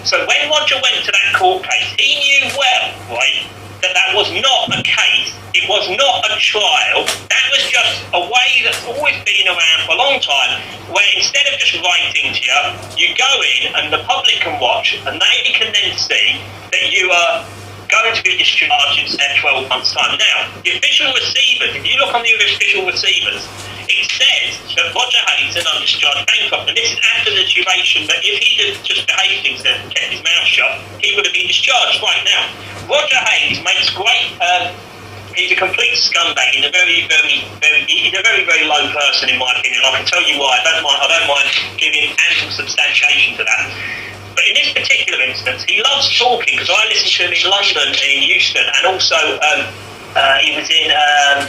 So when Roger went to that court case, he knew well, right, that was not a case, it was not a trial, that was just a way that's always been around for a long time, where instead of just writing to you, you go in and the public can watch, and they can then see that you are going to be discharged in 12 months' time. Now, the official receivers, if you look on the official receivers, it says that Roger Hayes is an undischarged bankrupt, and this is after the duration that if he'd have just behaved himself and kept his mouth shut, he would have been discharged right now. Roger Hayes makes great. He's a complete scumbag. He's a very, very low person in my opinion. I can tell you why. I don't mind giving ample substantiation to that. But in this particular instance, he loves talking, because I listened to him in London and in Euston, and also he was in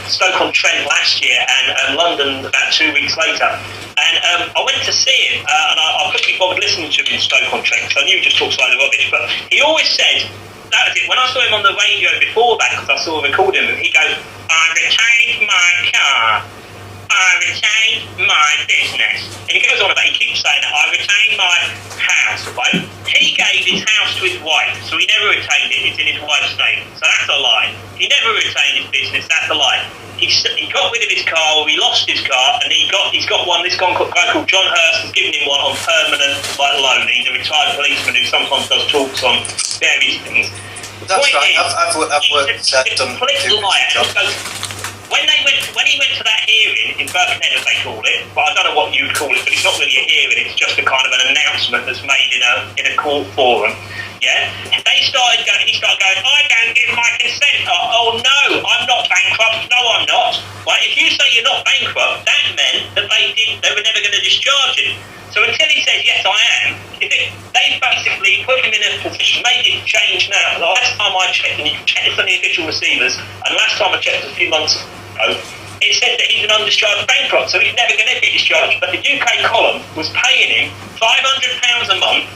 Stoke-on-Trent last year, and London about 2 weeks later. And I went to see him, and I couldn't be bothered listening to him in Stoke-on-Trent, because I knew he just talks a load of rubbish. But he always said, that was it. When I saw him on the radio before that, because I saw a recording of him, he goes, I retained my car, I retained my business. And he goes on about, he keeps saying that, I retained my house, right? He gave his house to his wife, so he never retained it, it's in his wife's name. So that's a lie. He never retained his business, that's a lie. He got rid of his car, or he lost his car, and he's got one, this guy called John Hurst has given him one on permanent loan. He's a retired policeman who sometimes does talks on various things. That's right, I've worked, done complete liar. When he went to that hearing in Birkenhead, as they call it, but I don't know what you'd call it, but it's not really a hearing, it's just a kind of an announcement that's made in a court forum. Yeah, he started going, I don't give my consent. Oh no, I'm not bankrupt. No, I'm not. Right? If you say you're not bankrupt, that meant that they were never going to discharge him. So until he says yes, I am, they basically put him in a position. Maybe it's changed now. The last time I checked, and you can check this on the official receivers, and last time I checked a few months ago, it said that he's an undischarged bankrupt, so he's never going to be discharged. But the UK cOLUMN was paying him £500 a month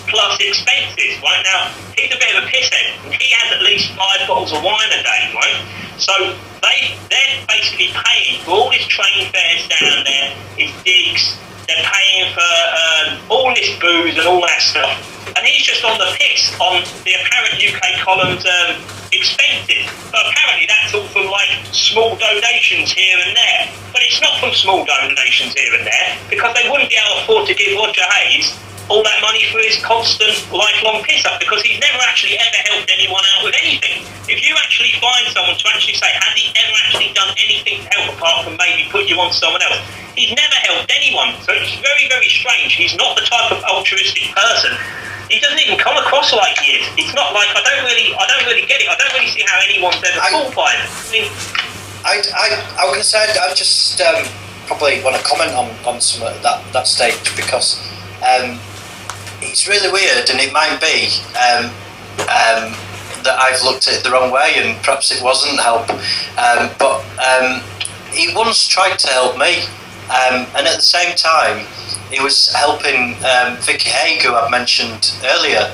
plus expenses. Right now, he's a bit of a pisshead. He has at least 5 bottles of wine a day, right? So they're basically paying for all his train fares down there, his digs. They're paying for all this booze and all that stuff, and he's just on the piss on the apparent UK cOLUMN's expenses. But apparently that's all from like small donations here and there. But it's not from small donations here and there, because they wouldn't be able to afford to give Roger Hayes all that money for his constant lifelong piss up, because he's never actually ever helped anyone out with anything. If you actually find someone to actually say, has he ever actually done anything to help apart from maybe put you on someone else? He's never helped anyone, so it's very, very strange. He's not the type of altruistic person. He doesn't even come across like he is. It's not like, I don't really get it. I don't really see how anyone's ever fooled by it. I was going to say, I just probably want to comment on some of that stage, because it's really weird, and it might be that I've looked at it the wrong way, and perhaps it wasn't help. But he once tried to help me, and at the same time, he was helping Vicky Haig, who I've mentioned earlier.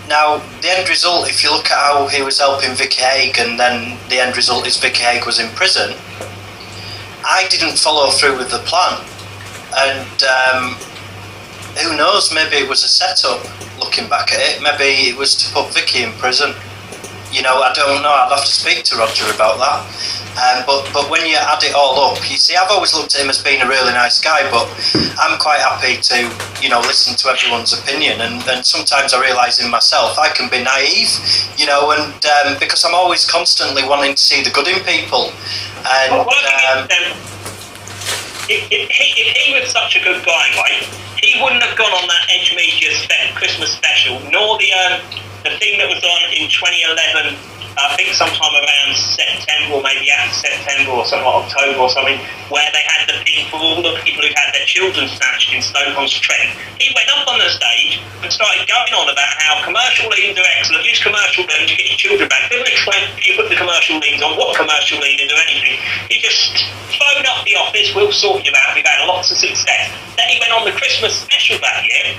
Now, the end result, if you look at how he was helping Vicky Haig, and then the end result is Vicky Haig was in prison, I didn't follow through with the plan. And who knows, maybe it was a setup, looking back at it. Maybe it was to put Vicky in prison. You know, I don't know, I'd have to speak to Roger about that. But when you add it all up, you see, I've always looked at him as being a really nice guy, but I'm quite happy to, you know, listen to everyone's opinion. And sometimes I realise in myself, I can be naive, you know, and because I'm always constantly wanting to see the good in people. And if he was such a good guy, right, he wouldn't have gone on that Edge Media Christmas special, nor the thing that was on in 2011, I think sometime around September, or maybe after September, or something like October or something, where they had the thing for all the people who had their children snatched in Stoke-on-Trent. He went up on the stage and started going on about how commercial leans are excellent, use commercial leans to get your children back. Didn't explain if you put the commercial leans on, what commercial lean is or anything. He just phoned up the office, we'll sort you out, we've had lots of success. Then he went on the Christmas special that year,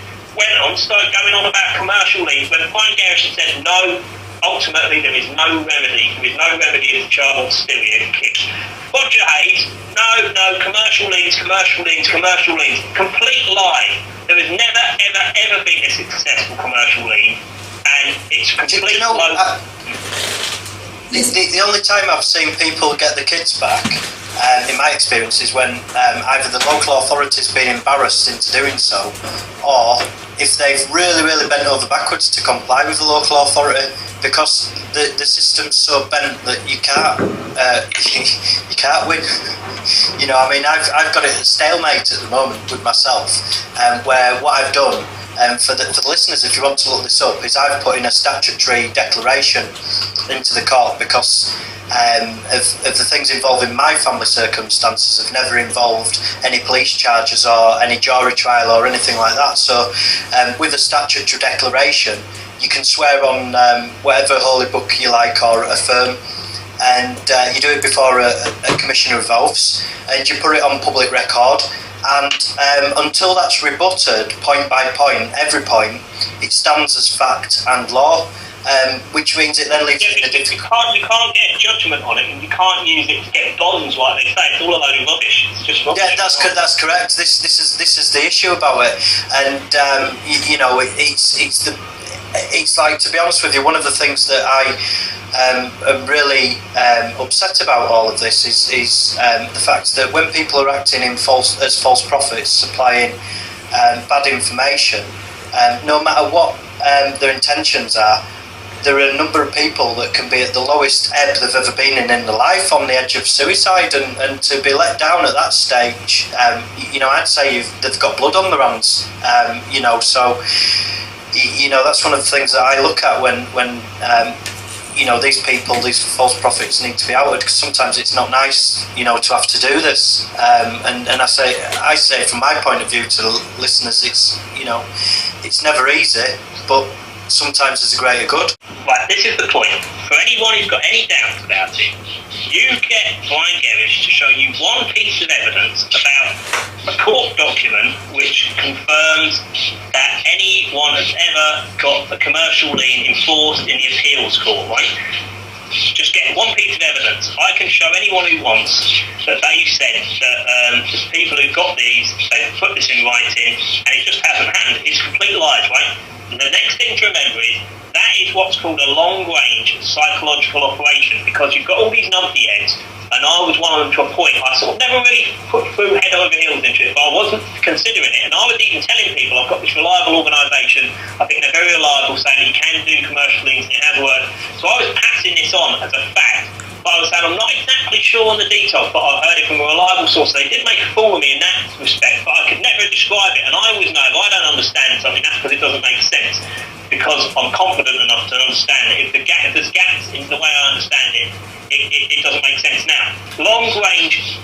started going on about commercial leans, when Brian Garrison said no. Ultimately, there is no remedy. There is no remedy if the child wants to steal you and kick. Roger Hayes, no, commercial leans. Complete lie. There has never, ever been a successful commercial lean, and it's complete lie. The only time I've seen people get the kids back, in my experience, is when either the local authority's been embarrassed into doing so, or if they've really, really bent over backwards to comply with the local authority, because the system's so bent that you can't win. You know, I mean, I've got it at stalemate at the moment with myself, where what I've done, for the listeners, if you want to look this up, is I've put in a statutory declaration into the court because of the things involving my family circumstances have never involved any police charges or any jury trial or anything like that. So with a statutory declaration, you can swear on whatever holy book you like or affirm, and you do it before a commissioner of oaths, and you put it on public record. And until that's rebutted point by point, every point, it stands as fact and law, which means it then leaves you in a different... You can't get a judgment on it, and you can't use it to get bonds, like they say. It's all a load of rubbish. It's just rubbish. Yeah, that's correct. This is the issue about it, and you know, it's like, to be honest with you, one of the things that I'm really upset about all of this is the fact that when people are acting as false prophets, supplying bad information, no matter what their intentions are, there are a number of people that can be at the lowest ebb they've ever been in their life, on the edge of suicide, and to be let down at that stage, you know, I'd say they've got blood on their hands, you know, so... You know, that's one of the things that I look at when you know, these people, these false prophets need to be outed, because sometimes it's not nice, you know, to have to do this. And I say from my point of view to listeners, it's, you know, it's never easy, but sometimes it's a greater good. Right, this is the point. For anyone who's got any doubts about it, you get Brian Gerrish to show you one piece of evidence about a court document which confirms that anyone has ever got a commercial lien enforced in the appeals court, right? Just get one piece of evidence. I can show anyone who wants that they've said that the people who've got these, they've put this in writing, and it just hasn't happened. It's complete lies, right? And the next thing to remember is that is what's called a long-range psychological operation, because you've got all these numpty heads, and I was one of them to a point. I sort of never really put through head over heels into it, but I wasn't considering it, and I was even telling people I've got this reliable organisation, I think they're very reliable, saying that you can do commercial things and it has worked. So I was passing this on as a fact, but I was saying I'm not exactly sure on the details, but I heard it from a reliable source. They did make a fool of me in that respect, but I could never describe it, and I always know if I don't understand something, that's because it doesn't make sense, because I'm confident enough to understand it. If there's gaps in the way I understand it, it doesn't make sense now. Long-range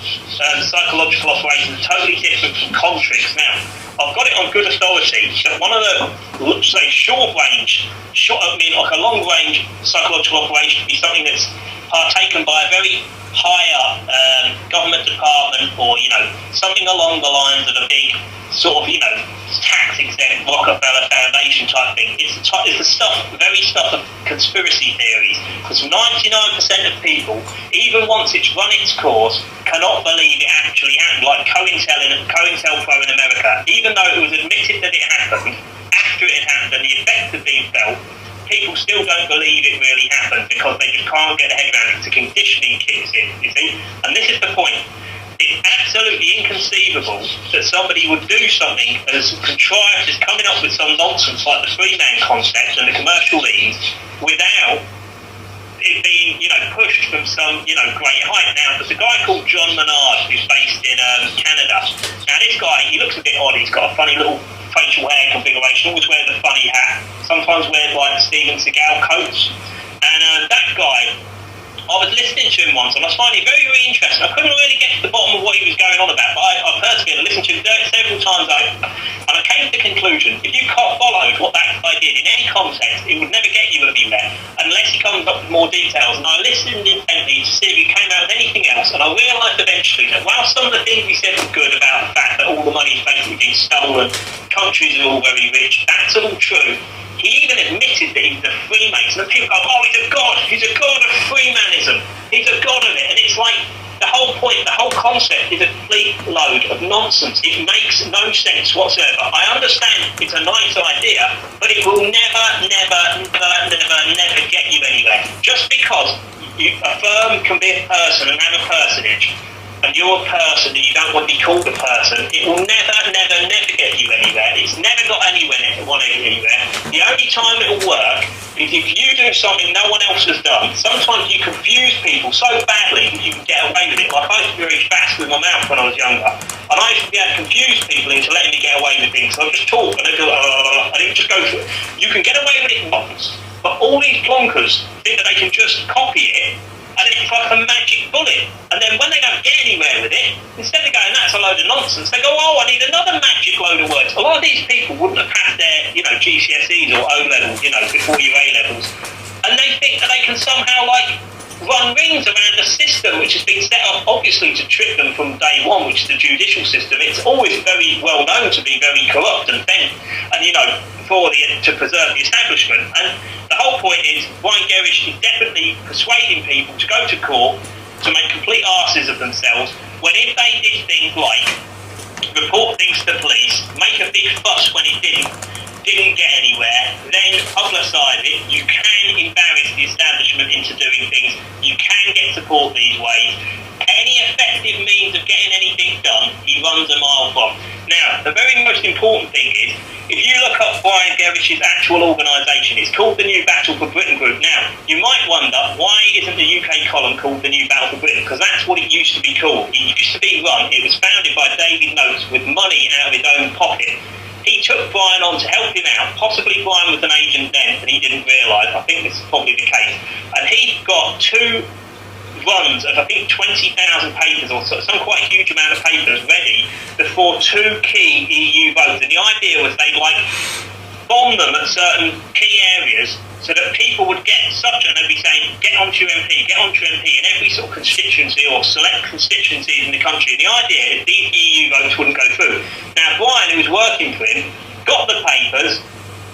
psychological operations are totally different from contracts. Now, I've got it on good authority that one of the, let's say, like a long-range psychological operation would be something that's partaken by a very higher government department, or, you know, something along the lines of a big sort of, you know, tax-exempt Rockefeller Foundation type thing. It's the very stuff of conspiracy theories, because 99% of people, even once it's run its course, cannot believe it actually happened. Like COINTELPRO in America, even though it was admitted that it happened, after it had happened and the effects had been felt, people still don't believe it really happened, because they just can't get their head around it. The conditioning kicks in, you see? And this is the point. It's absolutely inconceivable that somebody would do something as contrived as coming up with some nonsense like the free-man concept and the commercial liens without it being, you know, pushed from some, you know, great height. Now, there's a guy called John Menard who's based in Canada. Now, this guy, he looks a bit odd. He's got a funny little facial hair configuration, always wears a funny hat, sometimes wears like Steven Seagal coats. And that guy, I was listening to him once, and I was finding it very, very interesting. I couldn't really get to the bottom of what he was going on about, but I persevered and listened to him several times over. And I came to the conclusion, if you followed what that guy did in any context, it would never get you anywhere, unless he comes up with more details. And I listened intently to see if he came out with anything else, and I realised eventually that while some of the things he said were good about the fact that all the money is basically being stolen, countries are all very rich, that's all true. He even admitted that he was a Freemason, and people go, oh, he's a god of Freemanism, he's a god of it, and it's like, the whole point, the whole concept is a complete load of nonsense. It makes no sense whatsoever. I understand it's a nice idea, but it will never get you anywhere. Just because a firm can be a person and have a personage, and you're a person and you don't want to be called a person, it will never get you anywhere. It's never got anywhere that it want to get anywhere. The only time it will work is if you do something no one else has done. Sometimes you confuse people so badly that you can get away with it. Like I used to be very fast with my mouth when I was younger, and I used to be able to confuse people into letting me get away with things. So I just talk and I go, and it would just go for it. You can get away with it once, but all these plonkers think that they can just copy it, and it's like a magic bullet. And then when they don't get anywhere with it, instead of going, that's a load of nonsense, they go, oh, I need another magic load of words. A lot of these people wouldn't have passed their, GCSEs or O-levels, before your A-levels. And they think that they can somehow, run rings around a system which has been set up, obviously, to trick them from day one, which is the judicial system. It's always very well known to be very corrupt and bent, and, to preserve the establishment. And the whole point is, Brian Gerrish is definitely persuading people to go to court to make complete arses of themselves, when if they did things like report things to the police, make a big fuss when it didn't get anywhere, then publicise it, you can embarrass the establishment into doing things, you can get support these ways. Any effective means of getting anything done, he runs a mile from. Now, the very most important thing is, if you look up Brian Gerrish's actual organisation, it's called the New Battle for Britain Group. Now, you might wonder, why isn't the UK column called the New Battle for Britain? Because that's what it used to be called. It used to be it was founded by David Noakes with money out of his own pocket. He took Brian on to help him out. Possibly Brian was an agent then, and he didn't realise. I think this is probably the case. And he got 2 runs of, I think, 20,000 papers or so, some quite a huge amount of papers ready before 2 key EU votes. And the idea was they'd bomb them at certain key areas so that people would get such, and they'd be saying, get onto your MP in every sort of constituency or select constituencies in the country. And the idea is these EU votes wouldn't go through. Now, Brian, who was working for him, got the papers,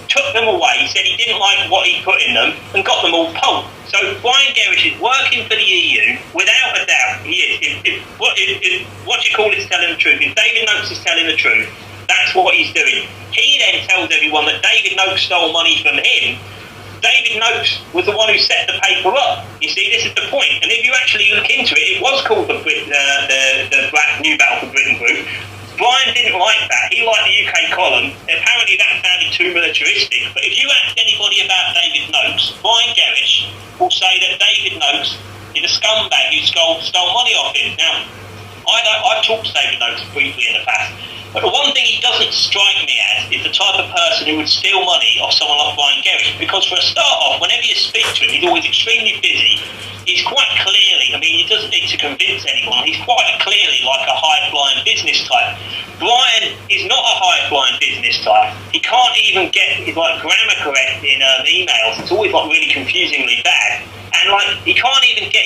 took them away, said he didn't like what he put in them, and got them all pulped. So Brian Gerrish is working for the EU, without a doubt. He is. What you call it's telling the truth. If David Noakes is telling the truth, that's what he's doing. He then tells everyone that David Noakes stole money from him. David Noakes was the one who set the paper up. You see, this is the point. And if you actually look into it, it was called the New Battle for Britain Group. Brian didn't like that. He liked the UK column. Apparently that sounded too militaristic. But if you ask anybody about David Noakes, Brian Gerrish will say that David Noakes is a scumbag who stole money off him. Now, I've talked to David Noakes briefly in the past, but the one thing he doesn't strike me as is the type of person who would steal money off someone like Brian Gerrish, because for a start off, whenever you speak to him, he's always extremely busy. He's quite clearly, he doesn't need to convince anyone, he's quite clearly like a high-flying business type. Brian is not a high-flying business type. He can't even get his grammar correct in emails. It's always really confusingly bad. And he can't even get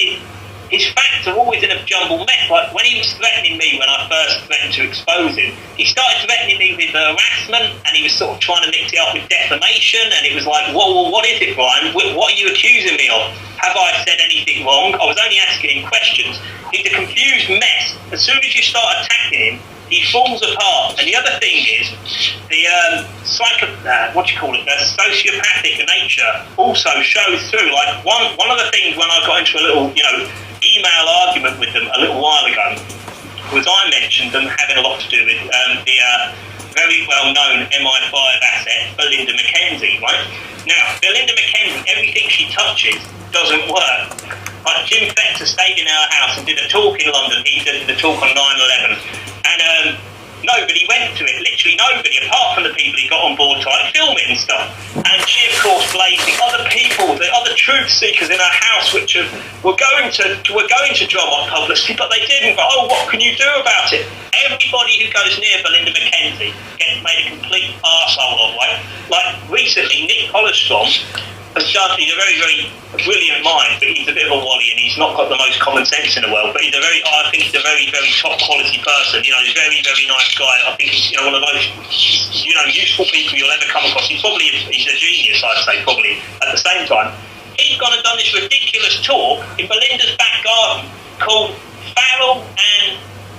his facts are always in a jumbled mess. When he was threatening me when I first threatened to expose him, he started threatening me with harassment, and he was sort of trying to mix it up with defamation, and it was like, well, what is it, Brian? What are you accusing me of? Have I said anything wrong? I was only asking him questions. He's a confused mess. As soon as you start attacking him, he falls apart. And the other thing is, the the sociopathic nature also shows through. One of the things when I got into a little, email argument with them a little while ago was I mentioned them having a lot to do with the very well-known MI5 asset, Belinda McKenzie, right? Now, Belinda McKenzie, everything she touches doesn't work. Jim Fetzer stayed in our house and did a talk in London. He did the talk on 9/11. And nobody went to it. Literally nobody, apart from the people he got on board to film it and stuff. And she, of course, blamed the other people, the other truth seekers in our house, which were going to drum up publicity, but they didn't. But what can you do about it? Everybody who goes near Belinda McKenzie gets made a complete arsehole of. Recently, Nick Holostrom has done. He's a very, very brilliant mind, but he's a bit of a wally, and he's not got the most common sense in the world. But I think he's a very, very top quality person. He's a very, very nice guy. I think he's one of the most useful people you'll ever come across. He's a genius, I'd say, probably. At the same time, he's gone and done this ridiculous talk in Belinda's back garden called Farrell and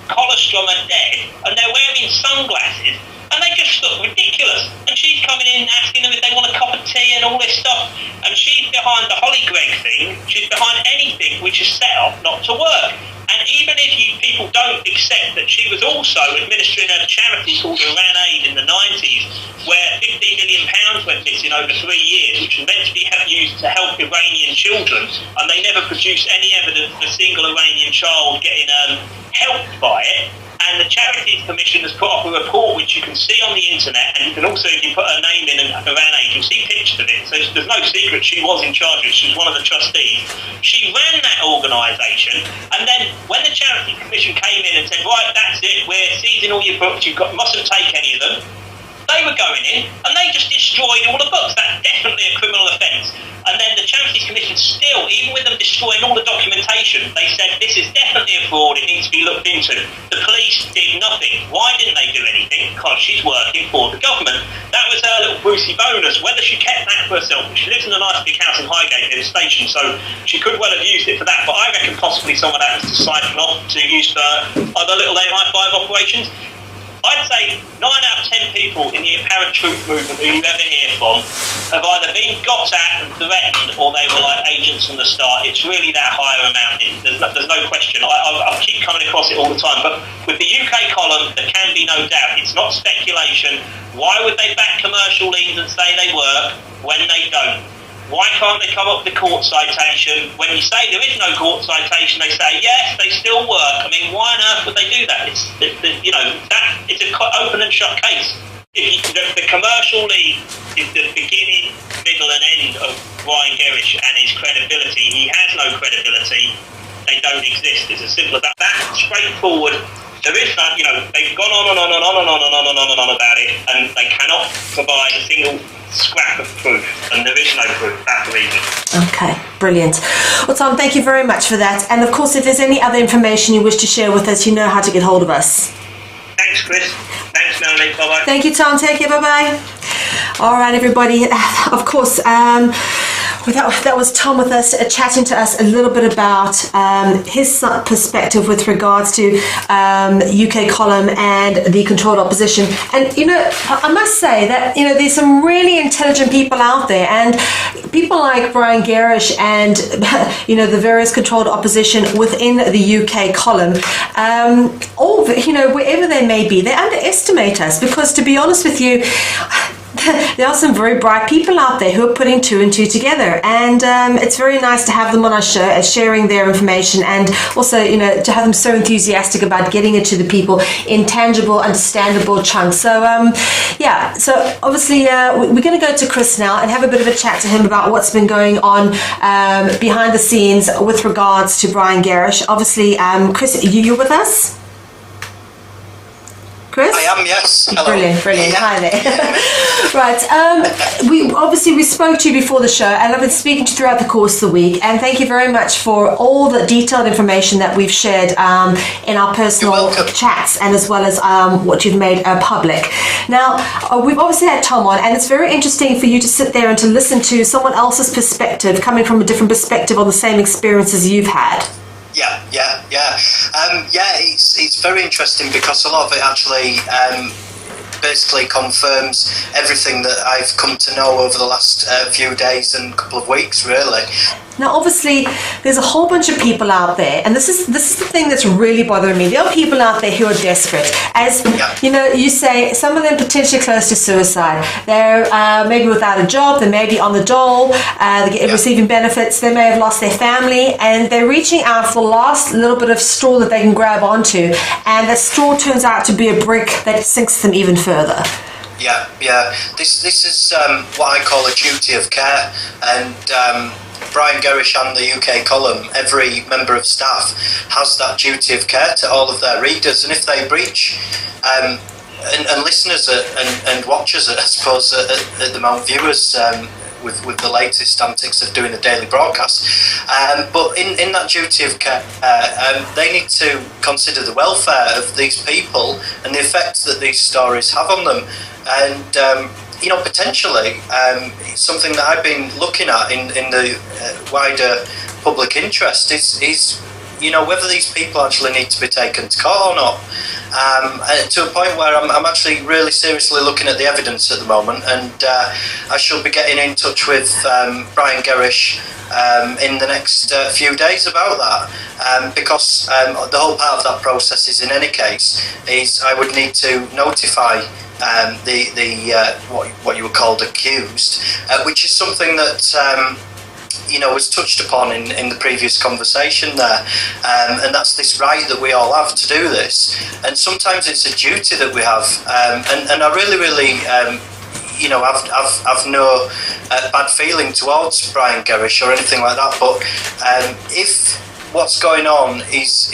Colostrom Are Dead, and they're wearing sunglasses. and they just look ridiculous. And she's coming in asking them if they want a cup of tea and all this stuff. And she's behind the Holly Gregg thing. She's behind anything which is set up not to work. And even if people don't accept that she was also administering a charity called Iran Aid in the 90s, where £15 million went missing over 3 years, which was meant to be used to help Iranian children, and they never produced any evidence of a single Iranian child getting helped by it. And the Charities Commission has put up a report which you can see on the internet, and you can also, if you put her name in Iran Aid, you'll see pictures of it. So there's no secret she was in charge of it. She was one of the trustees. She ran that organisation, and then when the Charities Commission came in and said, right, that's it, we're seizing all your books, mustn't take any of them, they were going in and they just destroyed all the books. That's definitely a criminal offence. And then the Charities Commission still, even with them destroying all the documentation, they said this is definitely a fraud, it needs to be looked into. The police did nothing. Why didn't they do anything? Because she's working for the government. That was her little Brucey bonus. Whether she kept that for herself, she lives in a nice big house in Highgate near the station, so she could well have used it for that, but I reckon possibly some of that was to siphon off to use for other little MI5 operations. I'd say 9 out of 10 people in the apparent truth movement who you ever hear from have either been got at and threatened, or they were like agents from the start. It's really that higher amount. There's no question. I keep coming across it all the time. But with the UK column, there can be no doubt. It's not speculation. Why would they back commercial leads and say they work when they don't? Why can't they come up with a court citation? When you say there is no court citation, they say, yes, they still work. I mean, why on earth would they do that? It's an open and shut case. The commercial lead is the beginning, middle and end of Brian Gerrish and his credibility. He has no credibility. They don't exist. It's as simple as that. That's straightforward. There is that, they've gone on and on and on and on and on and on and on about it, and they cannot provide a single scrap of proof, and there is no proof. That's the reason. Okay, brilliant. Well, Tom, thank you very much for that. And of course, if there's any other information you wish to share with us, you know how to get hold of us. Thanks, Chris. Thanks, Melanie. Bye-bye. Thank you, Tom. Take care. Bye-bye. All right, everybody. Of course, that was Tom with us, chatting to us a little bit about his perspective with regards to UK column and the controlled opposition. And, I must say that, there's some really intelligent people out there, and people like Brian Gerrish and, the various controlled opposition within the UK column, wherever they may be, they underestimate us, because, to be honest with you, there are some very bright people out there who are putting 2 and 2 together, and it's very nice to have them on our show, sharing their information, and also to have them so enthusiastic about getting it to the people in tangible, understandable chunks. So so obviously we're going to go to Chris now and have a bit of a chat to him about what's been going on behind the scenes with regards to Brian Gerrish. Obviously, Chris, you're with us? Chris? I am, yes. Hello. Brilliant. Yeah. Hi there. Right. We spoke to you before the show, and I've been speaking to you throughout the course of the week, and thank you very much for all the detailed information that we've shared in our personal chats, and as well as what you've made public. Now, we've obviously had Tom on, and it's very interesting for you to sit there and to listen to someone else's perspective, coming from a different perspective on the same experiences you've had. It's very interesting, because a lot of it actually basically confirms everything that I've come to know over the last few days and couple of weeks, really. Now, obviously, there's a whole bunch of people out there, and this is the thing that's really bothering me. There are people out there who are desperate. As you say, some of them potentially close to suicide. They're maybe without a job, they may be on the dole, receiving benefits, they may have lost their family, and they're reaching out for the last little bit of straw that they can grab onto, and that straw turns out to be a brick that sinks them even further. This is what I call a duty of care, and Brian Gerrish and the UK column, every member of staff has that duty of care to all of their readers, and if they breach, and listeners and watchers, I suppose, at the moment, viewers, with the latest antics of doing a daily broadcast, but in that duty of care, they need to consider the welfare of these people and the effect that these stories have on them, and potentially something that I've been looking at in the wider public interest is whether these people actually need to be taken to court or not. To a point where I'm actually really seriously looking at the evidence at the moment, and I shall be getting in touch with Brian Gerrish in the next few days about that, because the whole part of that process is, in any case, is I would need to notify what you would call accused, which is something that was touched upon in the previous conversation there, and that's this right that we all have to do this, and sometimes it's a duty that we have, and I really I've no bad feeling towards Brian Gerrish or anything like that, but if what's going on is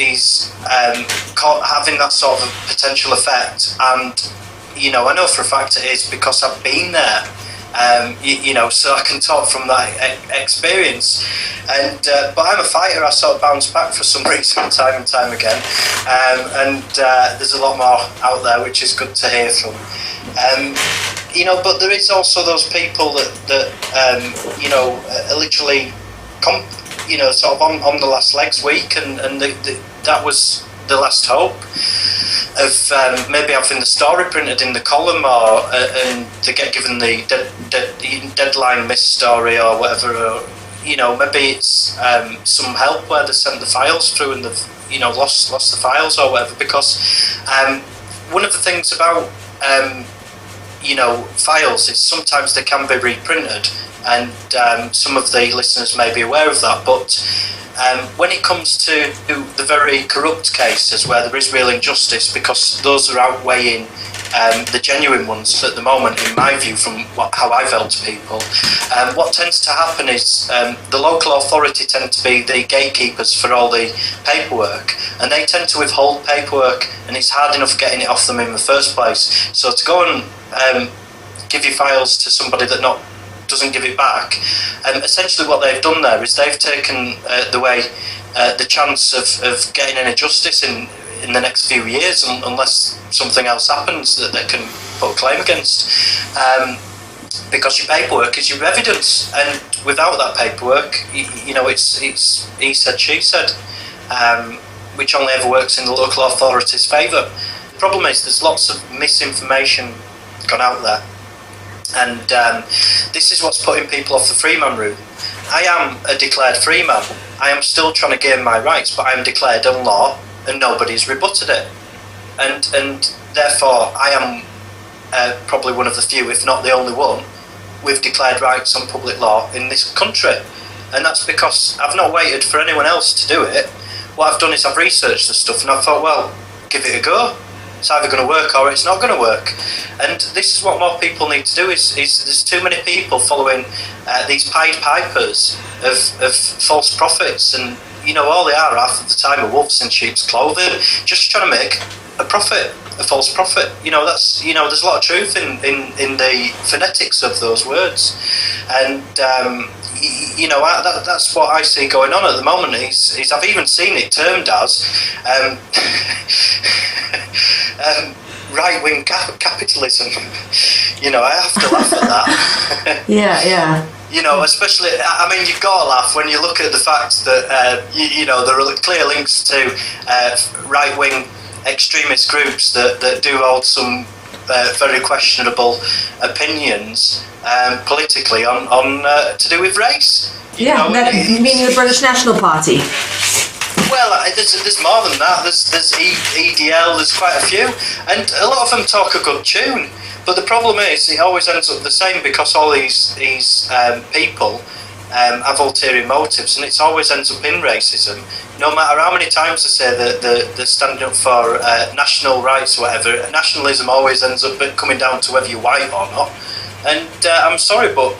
having that sort of a potential effect, and I know for a fact it is because I've been there, so I can talk from that experience, and but I'm a fighter. I sort of bounce back for some reason time and time again, and there's a lot more out there which is good to hear from. But there is also those people that are literally sort of on the last legs weak, and that was the last hope of maybe having the story printed in the column, or and they get given the deadline missed story or whatever, or maybe it's some help where they sent the files through and they've lost the files or whatever, because one of the things about files is sometimes they can be reprinted, and some of the listeners may be aware of that, but when it comes to the very corrupt cases where there is real injustice, because those are outweighing the genuine ones at the moment, in my view, from how I felt to people, what tends to happen is the local authority tend to be the gatekeepers for all the paperwork, and they tend to withhold paperwork, and it's hard enough getting it off them in the first place. So to go and give your files to somebody that doesn't give it back, and essentially what they've done there is they've taken the chance of getting any justice in the next few years, unless something else happens that they can put a claim against, because your paperwork is your evidence, and without that paperwork, it's he said, she said, which only ever works in the local authority's favour. The problem is there's lots of misinformation gone out there, and this is what's putting people off the free man route. I am a declared free man. I am still trying to gain my rights, but I am declared on law, and nobody's rebutted it. And therefore, I am probably one of the few, if not the only one, with declared rights on public law in this country. And that's because I've not waited for anyone else to do it. What I've done is I've researched the stuff, and I thought, well, give it a go. It's either going to work or it's not going to work. And this is what more people need to do, is there's too many people following these Pied Pipers of false prophets, and all they are half of the time are wolves in sheep's clothing, just trying to make a profit, a false profit. That's there's a lot of truth in the phonetics of those words, and that's what I see going on at the moment. Is I've even seen it termed as right-wing capitalism. I have to laugh at that. Yeah. Especially, you've got to laugh when you look at the fact that, there are clear links to right-wing extremist groups that do hold some very questionable opinions politically on to do with race. Meaning the British National Party. Well, there's more than that. There's EDL, there's quite a few, and a lot of them talk a good tune. But the problem is, it always ends up the same, because all these people have ulterior motives, and it always ends up in racism. No matter how many times they say that they're standing up for national rights or whatever, nationalism always ends up coming down to whether you're white or not. And I'm sorry, but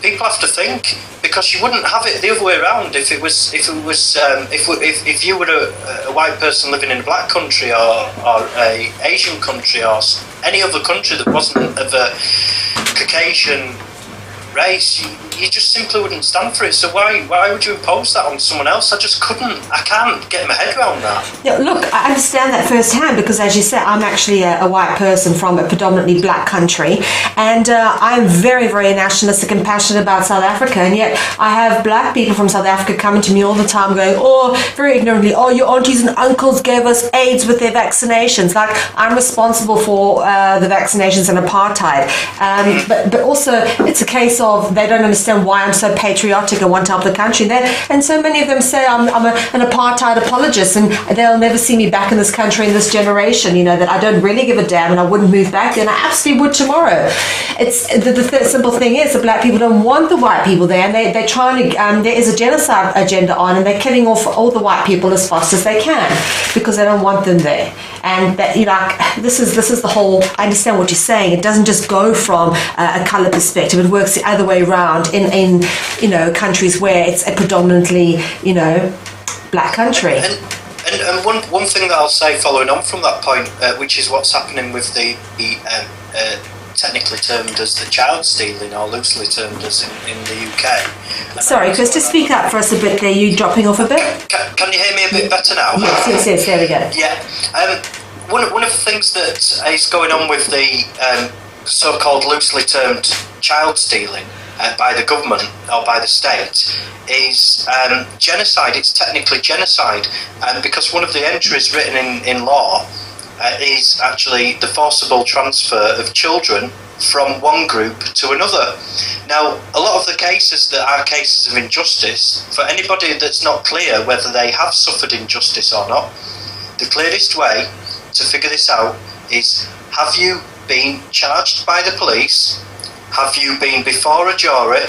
people have to think, because you wouldn't have it the other way around. If you were a white person living in a black country, or a Asian country, or any other country that wasn't of a Caucasian race, you just simply wouldn't stand for it. So why would you impose that on someone else? I can't get my head around that. Yeah, look, I understand that firsthand because, as you said, I'm actually a white person from a predominantly black country, and I'm very, very nationalistic and passionate about South Africa, and yet I have black people from South Africa coming to me all the time going, oh, very ignorantly, oh, your aunties and uncles gave us AIDS with their vaccinations. Like, I'm responsible for the vaccinations and apartheid. But also, it's a case of they don't understand why I'm so patriotic and want to help the country. And so many of them say I'm an apartheid apologist, and they'll never see me back in this country in this generation, you know, that I don't really give a damn and I wouldn't move back there, and I absolutely would tomorrow. It's the simple thing is that black people don't want the white people there, and they're trying to, there is a genocide agenda on, and they're killing off all the white people as fast as they can because they don't want them there. And that, you know, this is the whole, I understand what you're saying. It doesn't just go from a colour perspective. It works the other way around in you know, countries where it's a predominantly, you know, black country. And one thing that I'll say following on from that point, which is what's happening with the technically termed as the child stealing, or loosely termed as in the UK. Sorry, Chris, just speak up for us a bit there. You dropping off a bit? Can you hear me a bit better now? Yes, there we go. Yeah. One of the things that is going on with the so-called loosely termed child stealing by the government or by the state is genocide. It's technically genocide, because one of the entries written in law is actually the forcible transfer of children from one group to another. Now, a lot of the cases that are cases of injustice, for anybody that's not clear whether they have suffered injustice or not, the clearest way to figure this out is, have you been charged by the police? Have you been before a jury?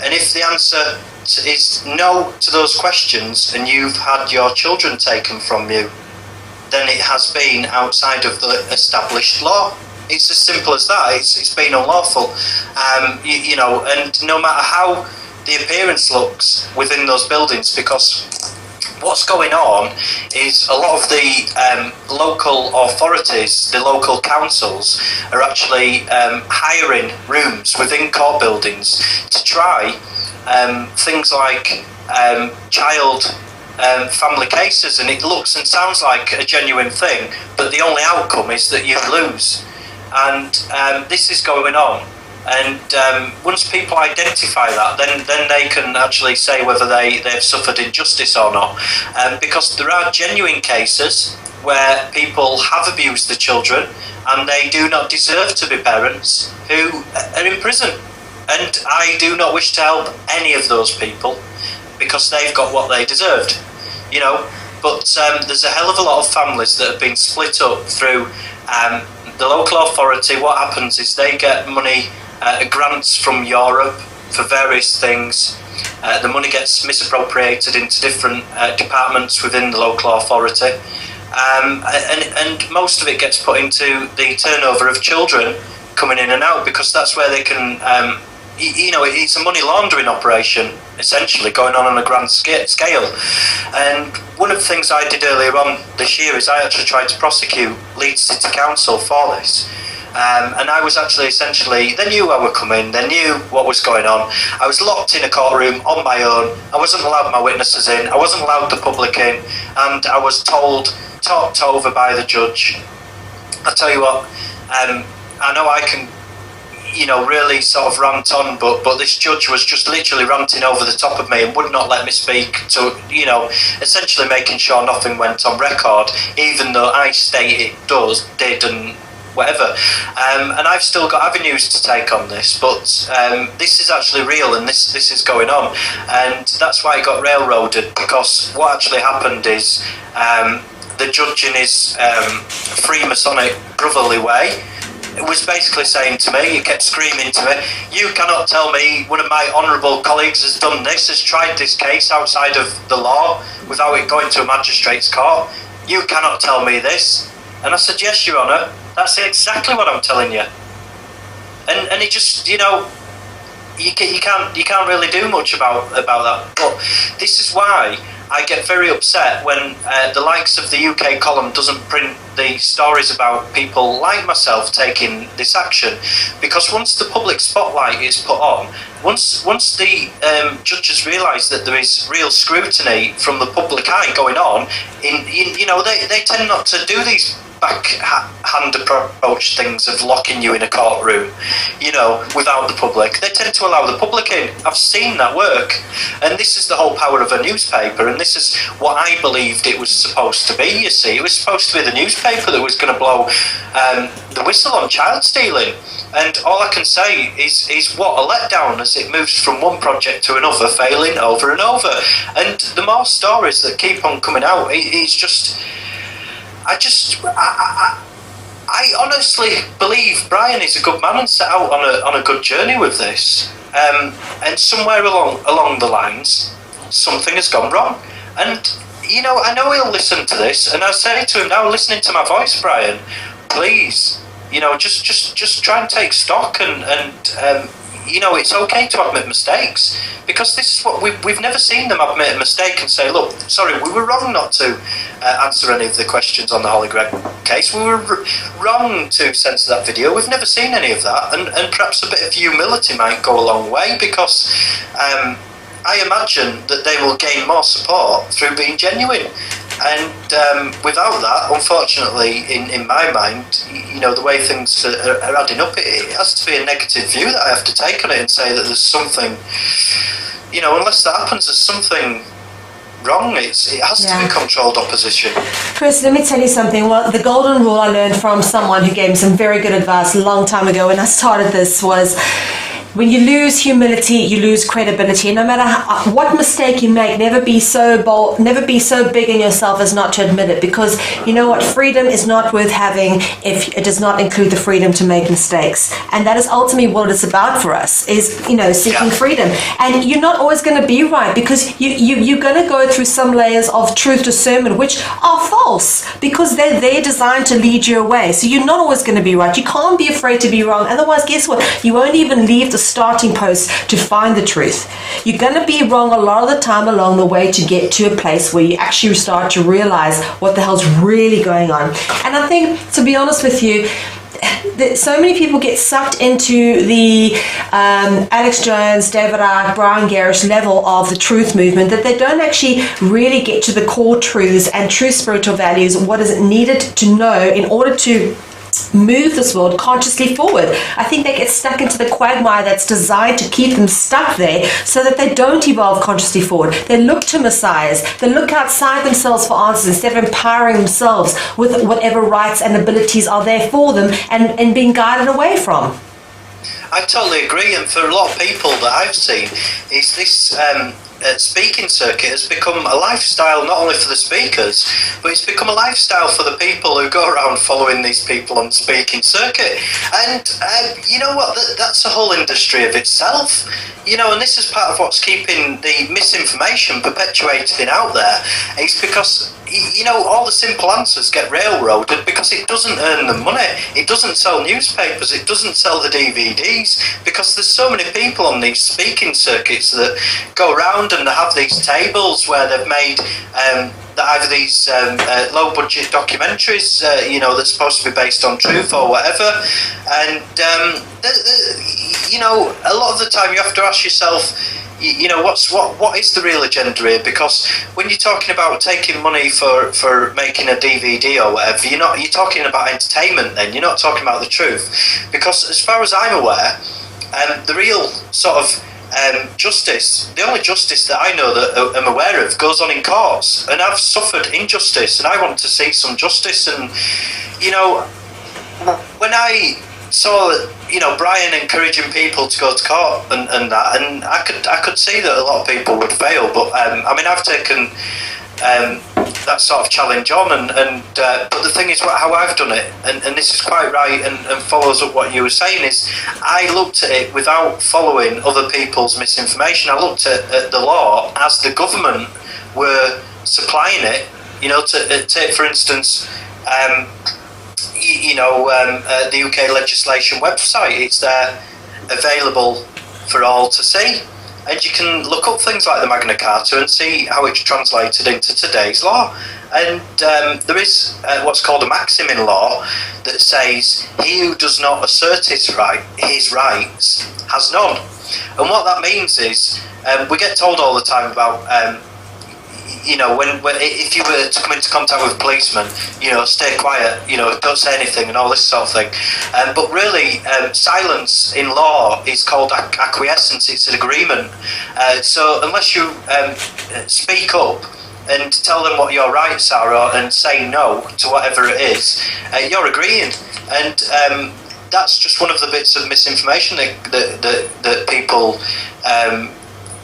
And if the answer is no to those questions, and you've had your children taken from you, then it has been outside of the established law. It's as simple as that. It's been unlawful. You know, and no matter how the appearance looks within those buildings, because what's going on is a lot of the local authorities, the local councils, are actually hiring rooms within court buildings to try things like child family cases, and it looks and sounds like a genuine thing, but the only outcome is that you lose. And this is going on. And once people identify that, then they can actually say whether they've suffered injustice or not. Because there are genuine cases where people have abused the children and they do not deserve to be parents who are in prison. And I do not wish to help any of those people because they've got what they deserved, you know. But there's a hell of a lot of families that have been split up through the local authority. What happens is they get money, grants from Europe for various things. The money gets misappropriated into different departments within the local authority, and most of it gets put into the turnover of children coming in and out, because that's where they can, you know, it's a money laundering operation essentially going on a grand scale. And one of the things I did earlier on this year is I actually tried to prosecute Leeds City Council for this. And I was actually essentially, they knew I would come in, they knew what was going on. I was locked in a courtroom on my own. I wasn't allowed my witnesses in, I wasn't allowed the public in, and I was talked over by the judge. I tell you what, I know I can, you know, really sort of rant on, but this judge was just literally ranting over the top of me and would not let me speak, to, you know, essentially making sure nothing went on record, even though I stated it did and whatever. And I've still got avenues to take on this, but this is actually real, and this is going on, and that's why it got railroaded, because what actually happened is the judge, in his Freemasonic brotherly way, was basically saying to me, he kept screaming to me, you cannot tell me one of my honourable colleagues has done this, has tried this case outside of the law without it going to a magistrate's court. You cannot tell me this. And I said, yes, Your Honour, that's exactly what I'm telling you. And it just, you know, you can't really do much about that. But this is why I get very upset when the likes of the UK column doesn't print the stories about people like myself taking this action, because once the public spotlight is put on, once the judges realise that there is real scrutiny from the public eye going on, they tend not to do these backhand approach things of locking you in a courtroom, without the public. They tend to allow the public in. I've seen that work, and this is the whole power of a newspaper, and this is what I believed it was supposed to be. You see, it was supposed to be the newspaper that was going to blow the whistle on child stealing, and all I can say is what a letdown as it moves from one project to another, failing over and over. And the more stories that keep on coming out, it's just... I honestly believe Brian is a good man and set out on a good journey with this. And somewhere along the lines, something has gone wrong. And I know he'll listen to this, and I say to him now, listening to my voice, Brian, please, just try and take stock and it's okay to admit mistakes, because this is what we've never seen them admit a mistake and say, look, sorry, we were wrong not to answer any of the questions on the Holly Gregg case. We were wrong to censor that video. We've never seen any of that, and perhaps a bit of humility might go a long way, because I imagine that they will gain more support through being genuine. And without that, unfortunately, in my mind, the way things are adding up, it has to be a negative view that I have to take on it and say that there's something, unless that happens, there's something wrong. It has to be controlled opposition. Chris, let me tell you something. Well, the golden rule I learned from someone who gave me some very good advice a long time ago when I started this was, when you lose humility, you lose credibility. No matter what mistake you make, never be so bold, never be so big in yourself as not to admit it. Because you know what? Freedom is not worth having if it does not include the freedom to make mistakes. And that is ultimately what it's about for us, is, seeking freedom. And you're not always going to be right, because you're going to go through some layers of truth discernment which are false, because they're designed to lead you away. So you're not always going to be right. You can't be afraid to be wrong. Otherwise, guess what? You won't even leave the starting post to find the truth. You're going to be wrong a lot of the time along the way to get to a place where you actually start to realize what the hell's really going on. And I think, to be honest with you, so many people get sucked into the Alex Jones, David Icke, Brian Gerrish level of the truth movement that they don't actually really get to the core truths and true spiritual values, what is needed to know in order to move this world consciously forward. I think they get stuck into the quagmire that's designed to keep them stuck there so that they don't evolve consciously forward. They look to messiahs. They look outside themselves for answers instead of empowering themselves with whatever rights and abilities are there for them and being guided away from. I totally agree, and for a lot of people that I've seen, is this speaking circuit has become a lifestyle not only for the speakers, but it's become a lifestyle for the people who go around following these people on the speaking circuit. And you know what, that's a whole industry of itself. And this is part of what's keeping the misinformation perpetuated out there. It's because all the simple answers get railroaded because it doesn't earn them money. It doesn't sell newspapers. It doesn't sell the DVDs, because there's so many people on these speaking circuits that go around and they have these tables where they've made either these low-budget documentaries, that's supposed to be based on truth or whatever. And, a lot of the time you have to ask yourself, what is the real agenda here? Because when you're talking about taking money for making a DVD or whatever, you're talking about entertainment then, you're not talking about the truth. Because as far as I'm aware, the real sort of justice, the only justice that I know that I'm aware of goes on in courts, and I've suffered injustice and I want to see some justice. And when I saw Brian encouraging people to go to court and that, and I could see that a lot of people would fail, but I've taken that sort of challenge on, but the thing is, how I've done it, and this is quite right and follows up what you were saying, is I looked at it without following other people's misinformation. I looked at the law as the government were supplying it. To take for instance the UK legislation website. It's there available for all to see. and you can look up things like the Magna Carta and see how it's translated into today's law. And there is what's called a maxim in law that says, "He who does not assert his rights has none." And what that means is, we get told all the time about, when if you were to come into contact with a policeman, stay quiet, don't say anything, and all this sort of thing. But really, silence in law is called acquiescence. It's an agreement. So unless you speak up and tell them what your rights are, and say no to whatever it is, you're agreeing. And that's just one of the bits of misinformation that people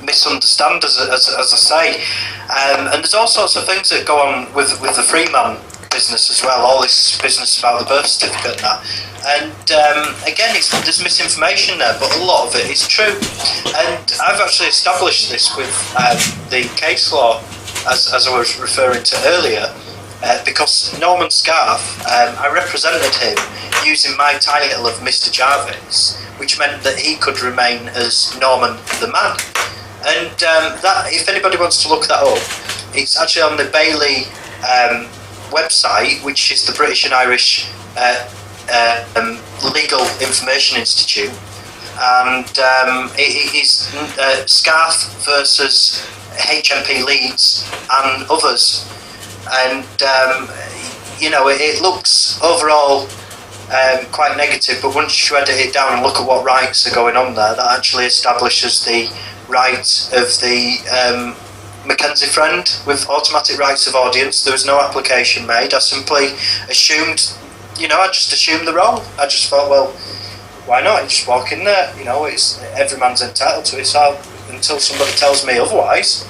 misunderstand, as I say. And there's all sorts of things that go on with the free man business as well, all this business about the birth certificate and that. And again, there's misinformation there, but a lot of it is true. And I've actually established this with the case law, as I was referring to earlier, because Norman Scarf, I represented him using my title of Mr. Jarvis, which meant that he could remain as Norman the man. And that, if anybody wants to look that up, it's actually on the Bailey website, which is the British and Irish Legal Information Institute, and it is Scarf versus HMP Leeds and others. And it looks overall quite negative, but once you edit it down and look at what rights are going on there, that actually establishes the right of the Mackenzie friend with automatic rights of audience. There was no application made. I simply assumed, I just assumed the role. I just thought, well, why not? You just walk in there. It's every man's entitled to it. So until somebody tells me otherwise.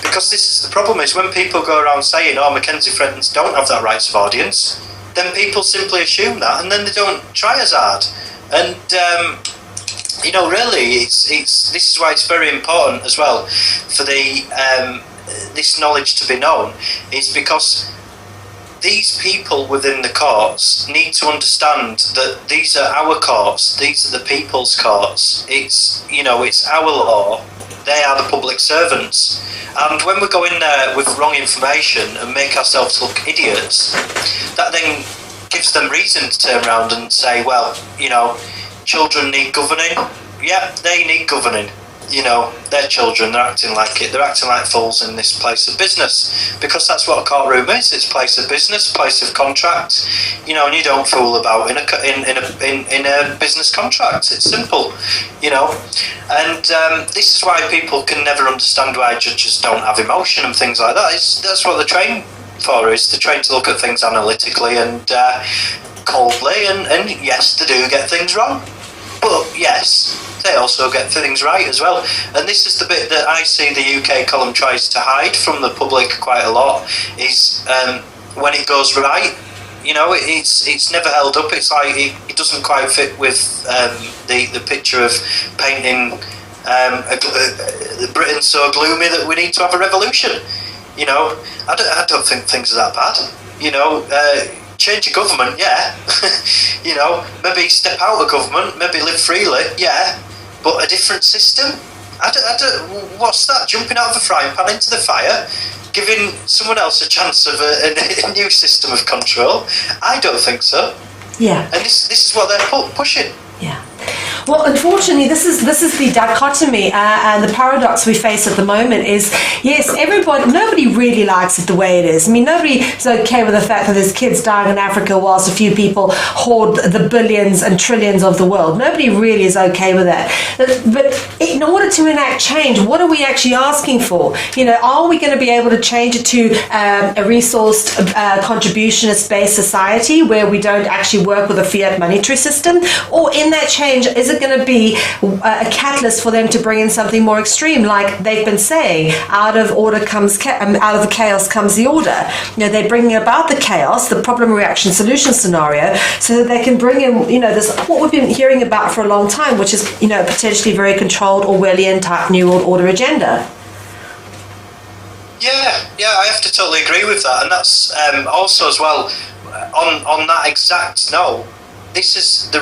Because this is the problem, is when people go around saying, Mackenzie friends don't have that rights of audience, then people simply assume that, and then they don't try as hard. And really, this is why it's very important as well for this knowledge to be known, is because these people within the courts need to understand that these are our courts, these are the people's courts. It's our law. They are the public servants. And when we go in there with wrong information and make ourselves look idiots, that then gives them reason to turn around and say, well, children need governing. Yeah, they need governing. They're children, they're acting like it. They're acting like fools in this place of business, because that's what a courtroom is. It's a place of business, place of contract. And you don't fool about in a business contract. It's simple, And this is why people can never understand why judges don't have emotion and things like that. That's what they're trained for, is they're trained to look at things analytically and coldly. And yes, they do get things wrong, but yes, they also get things right as well. And this is the bit that I see the UK column tries to hide from the public quite a lot, is when it goes right, it's never held up. It's like it doesn't quite fit with the picture of painting Britain so gloomy that we need to have a revolution. I don't think things are that bad. Change your government, yeah. Maybe step out of government, maybe live freely, yeah. But a different system? I don't, what's that? Jumping out of a frying pan into the fire? Giving someone else a chance of a new system of control? I don't think so. Yeah. And this is what they're pushing. Yeah. Well, unfortunately, this is the dichotomy and the paradox we face at the moment is, yes, nobody really likes it the way it is. I mean, nobody is okay with the fact that there's kids dying in Africa whilst a few people hoard the billions and trillions of the world. Nobody really is okay with that. But in order to enact change, what are we actually asking for? Are we going to be able to change it to a resourced contributionist-based society where we don't actually work with a fiat monetary system? Or in that change, is it going to be a catalyst for them to bring in something more extreme, like they've been saying, out of the chaos comes the order? They're bringing about the chaos, the problem, reaction, solution scenario, so that they can bring in, this what we've been hearing about for a long time, which is, potentially very controlled Orwellian type New World Order agenda. Yeah, I have to totally agree with that, and that's also as well on that exact note. This is the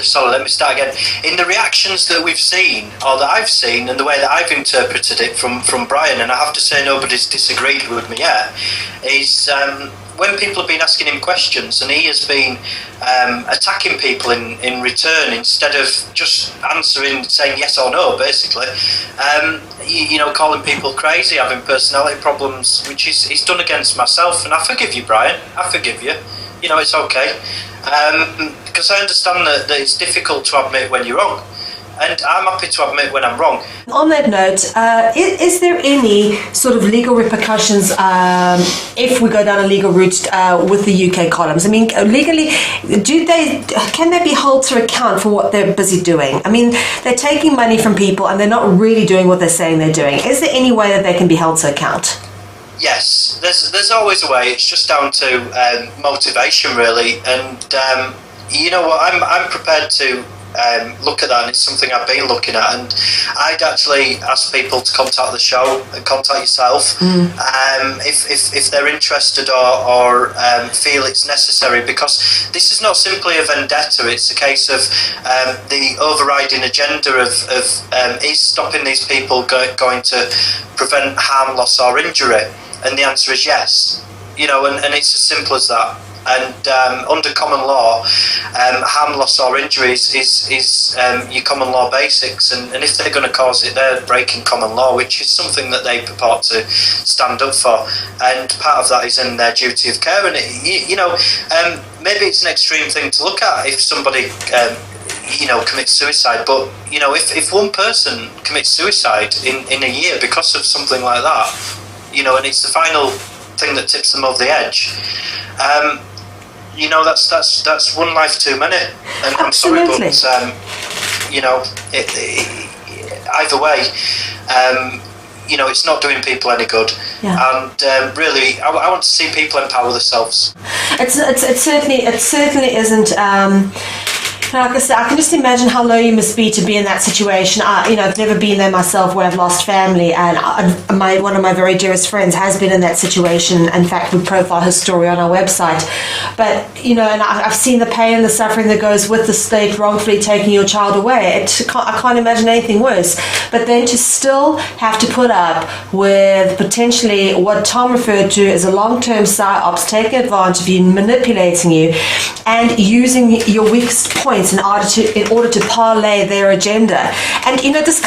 Sorry, let me start again. In the reactions that we've seen, or that I've seen, and the way that I've interpreted it from Brian, and I have to say nobody's disagreed with me yet, is when people have been asking him questions and he has been attacking people in return instead of just answering, saying yes or no, basically, calling people crazy, having personality problems, which he's done against myself. And I forgive you, Brian. I forgive you. It's okay. Because I understand that it's difficult to admit when you're wrong. And I'm happy to admit when I'm wrong. On that note, is there any sort of legal repercussions if we go down a legal route with the UK columns? I mean, legally, can they be held to account for what they're busy doing? I mean, they're taking money from people and they're not really doing what they're saying they're doing. Is there any way that they can be held to account? Yes, there's always a way. It's just down to motivation, really. And you know what? I'm prepared to look at that, and it's something I've been looking at. And I'd actually ask people to contact the show and contact yourself if they're interested or feel it's necessary, because this is not simply a vendetta. It's a case of the overriding agenda of is stopping these people going to prevent harm, loss or injury. And the answer is yes, and it's as simple as that. And under common law, harm, loss or injury is your common law basics, and if they're going to cause it, they're breaking common law, which is something that they purport to stand up for. And part of that is in their duty of care. And maybe it's an extreme thing to look at if somebody commits suicide, but if one person commits suicide in a year because of something like that, and it's the final thing that tips them over the edge, that's one life too many. And I'm sorry, but either way, it's not doing people any good. Yeah. And really, I want to see people empower themselves. It certainly isn't. Like I said, I can just imagine how low you must be to be in that situation. I've never been there myself where I've lost family, and one of my very dearest friends has been in that situation. In fact, we profile her story on our website. But, and I've seen the pain and the suffering that goes with the state wrongfully taking your child away. I can't imagine anything worse. But then to still have to put up with potentially what Tom referred to as a long-term psyops, taking advantage of you, manipulating you, and using your weakest points in order to parlay their agenda. And this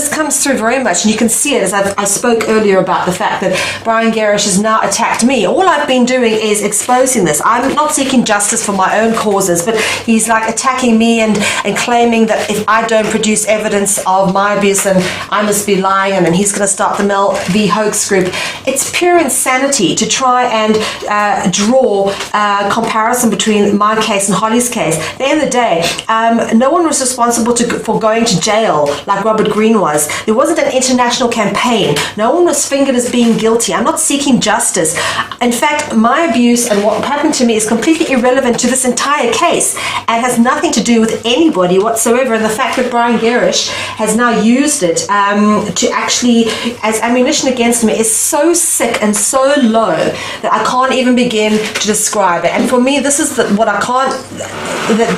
comes through very much, and you can see it as I spoke earlier about the fact that Brian Gerrish has now attacked me. All I've been doing is exposing this. I'm not seeking justice for my own causes, but he's like attacking me and claiming that if I don't produce evidence of my abuse, then I must be lying, and then he's going to start the Mel V hoax group. It's pure insanity to try and draw a comparison between my case and Holly's case. At the end of the day, no one was responsible for going to jail like Robert Greene was. There wasn't an international campaign. No one was fingered as being guilty. I'm not seeking justice. In fact, my abuse and what happened to me is completely irrelevant to this entire case and has nothing to do with anybody whatsoever. And the fact that Brian Gerrish has now used it to actually as ammunition against me is so sick and so low that I can't even begin to describe it. And for me, this is the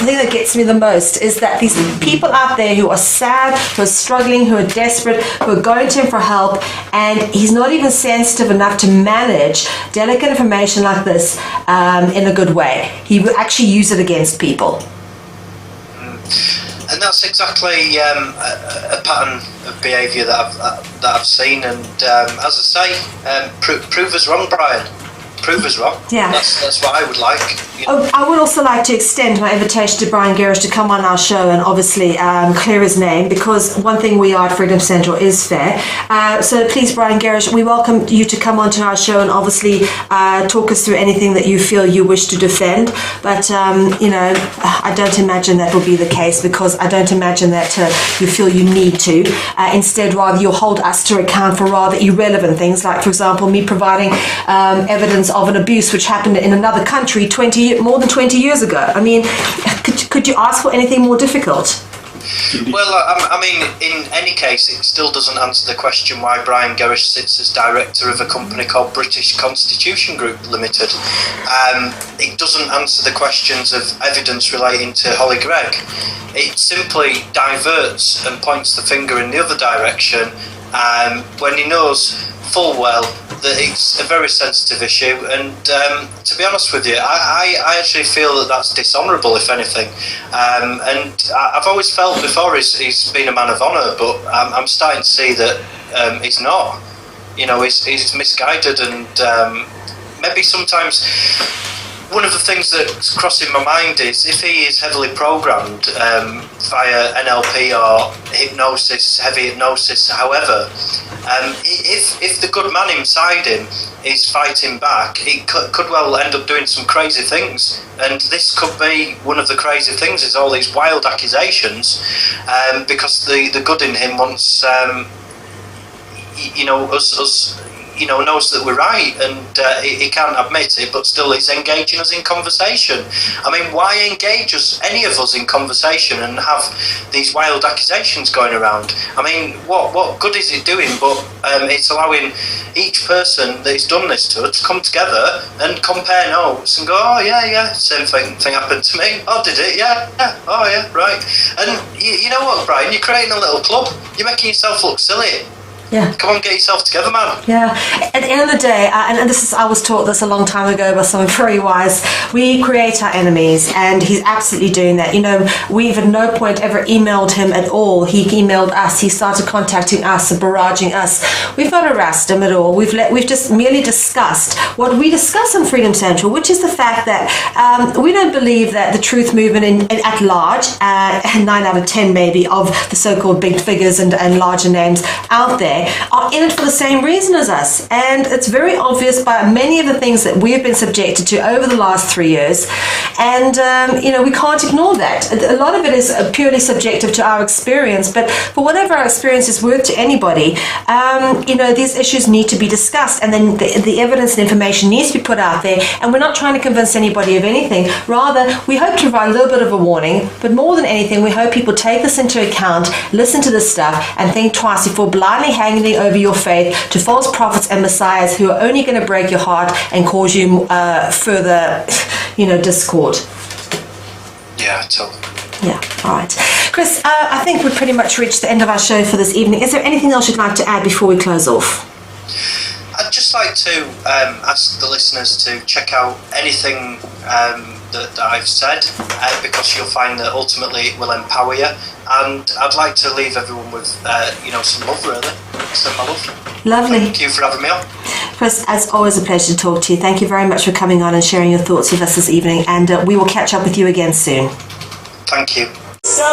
thing that gets me the most is that these people out there who are sad, who are struggling, who are desperate, who are going to him for help, and he's not even sensitive enough to manage delicate information like this in a good way. He will actually use it against people. And that's exactly a pattern of behaviour that I've seen. And as I say, prove us wrong, Brian. Prove us wrong. Yeah. That's what I would like. I would also like to extend my invitation to Brian Gerrish to come on our show and obviously clear his name, because one thing we are at Freedom Central is fair. So please, Brian Gerrish, we welcome you to come onto our show and obviously talk us through anything that you feel you wish to defend. But, I don't imagine that will be the case, because I don't imagine that you feel you need to. Instead, rather, you'll hold us to account for rather irrelevant things, like, for example, me providing evidence of an abuse which happened in another country more than 20 years ago. I mean, could you ask for anything more difficult? Well, I mean, in any case, it still doesn't answer the question why Brian Gerrish sits as director of a company called British Constitution Group Limited. It doesn't answer the questions of evidence relating to Holly Gregg. It simply diverts and points the finger in the other direction when he knows full well that it's a very sensitive issue, and to be honest with you, I actually feel that that's dishonourable, if anything, and I've always felt before he's been a man of honour, but I'm starting to see that he's not. You know, he's misguided, and maybe sometimes one of the things that's crossing my mind is if he is heavily programmed via NLP or hypnosis, heavy hypnosis, however, if the good man inside him is fighting back, he could well end up doing some crazy things, and this could be one of the crazy things, is all these wild accusations, because the good in him wants us knows that we're right, and he can't admit it, but still he's engaging us in conversation. I mean, why engage any of us in conversation and have these wild accusations going around? I mean, what good is it doing? But it's allowing each person that has done this to come together and compare notes and go, oh yeah, same thing happened to me. Oh, did it? Yeah. Oh yeah, right. And you know what, Brian? You're creating a little club. You're making yourself look silly. Yeah. Come on, get yourself together, man. Yeah. At the end of the day, and this is, I was taught this a long time ago by someone very wise, we create our enemies, and he's absolutely doing that. You know, we've at no point ever emailed him at all. He emailed us. He started contacting us and barraging us. We've not harassed him at all. We've just merely discussed what we discuss on Freedom Central, which is the fact that we don't believe that the truth movement at large, 9 out of 10 maybe of the so-called big figures and larger names out there, are in it for the same reason as us, and it's very obvious by many of the things that we've been subjected to over the last 3 years, and we can't ignore that. A lot of it is purely subjective to our experience, but for whatever our experience is worth to anybody, these issues need to be discussed, and then the evidence and information needs to be put out there, and we're not trying to convince anybody of anything. Rather, we hope to provide a little bit of a warning, but more than anything, we hope people take this into account, listen to this stuff, and think twice before blindly hanging over your faith to false prophets and messiahs who are only going to break your heart and cause you further, discord. Yeah, totally. Yeah, all right. Chris, I think we've pretty much reached the end of our show for this evening. Is there anything else you'd like to add before we close off? I'd just like to ask the listeners to check out anything that I've said, because you'll find that ultimately it will empower you. And I'd like to leave everyone with, some love, really. Send my love. Lovely. Thank you for having me on. Chris, it's always a pleasure to talk to you. Thank you very much for coming on and sharing your thoughts with us this evening. And we will catch up with you again soon. Thank you. So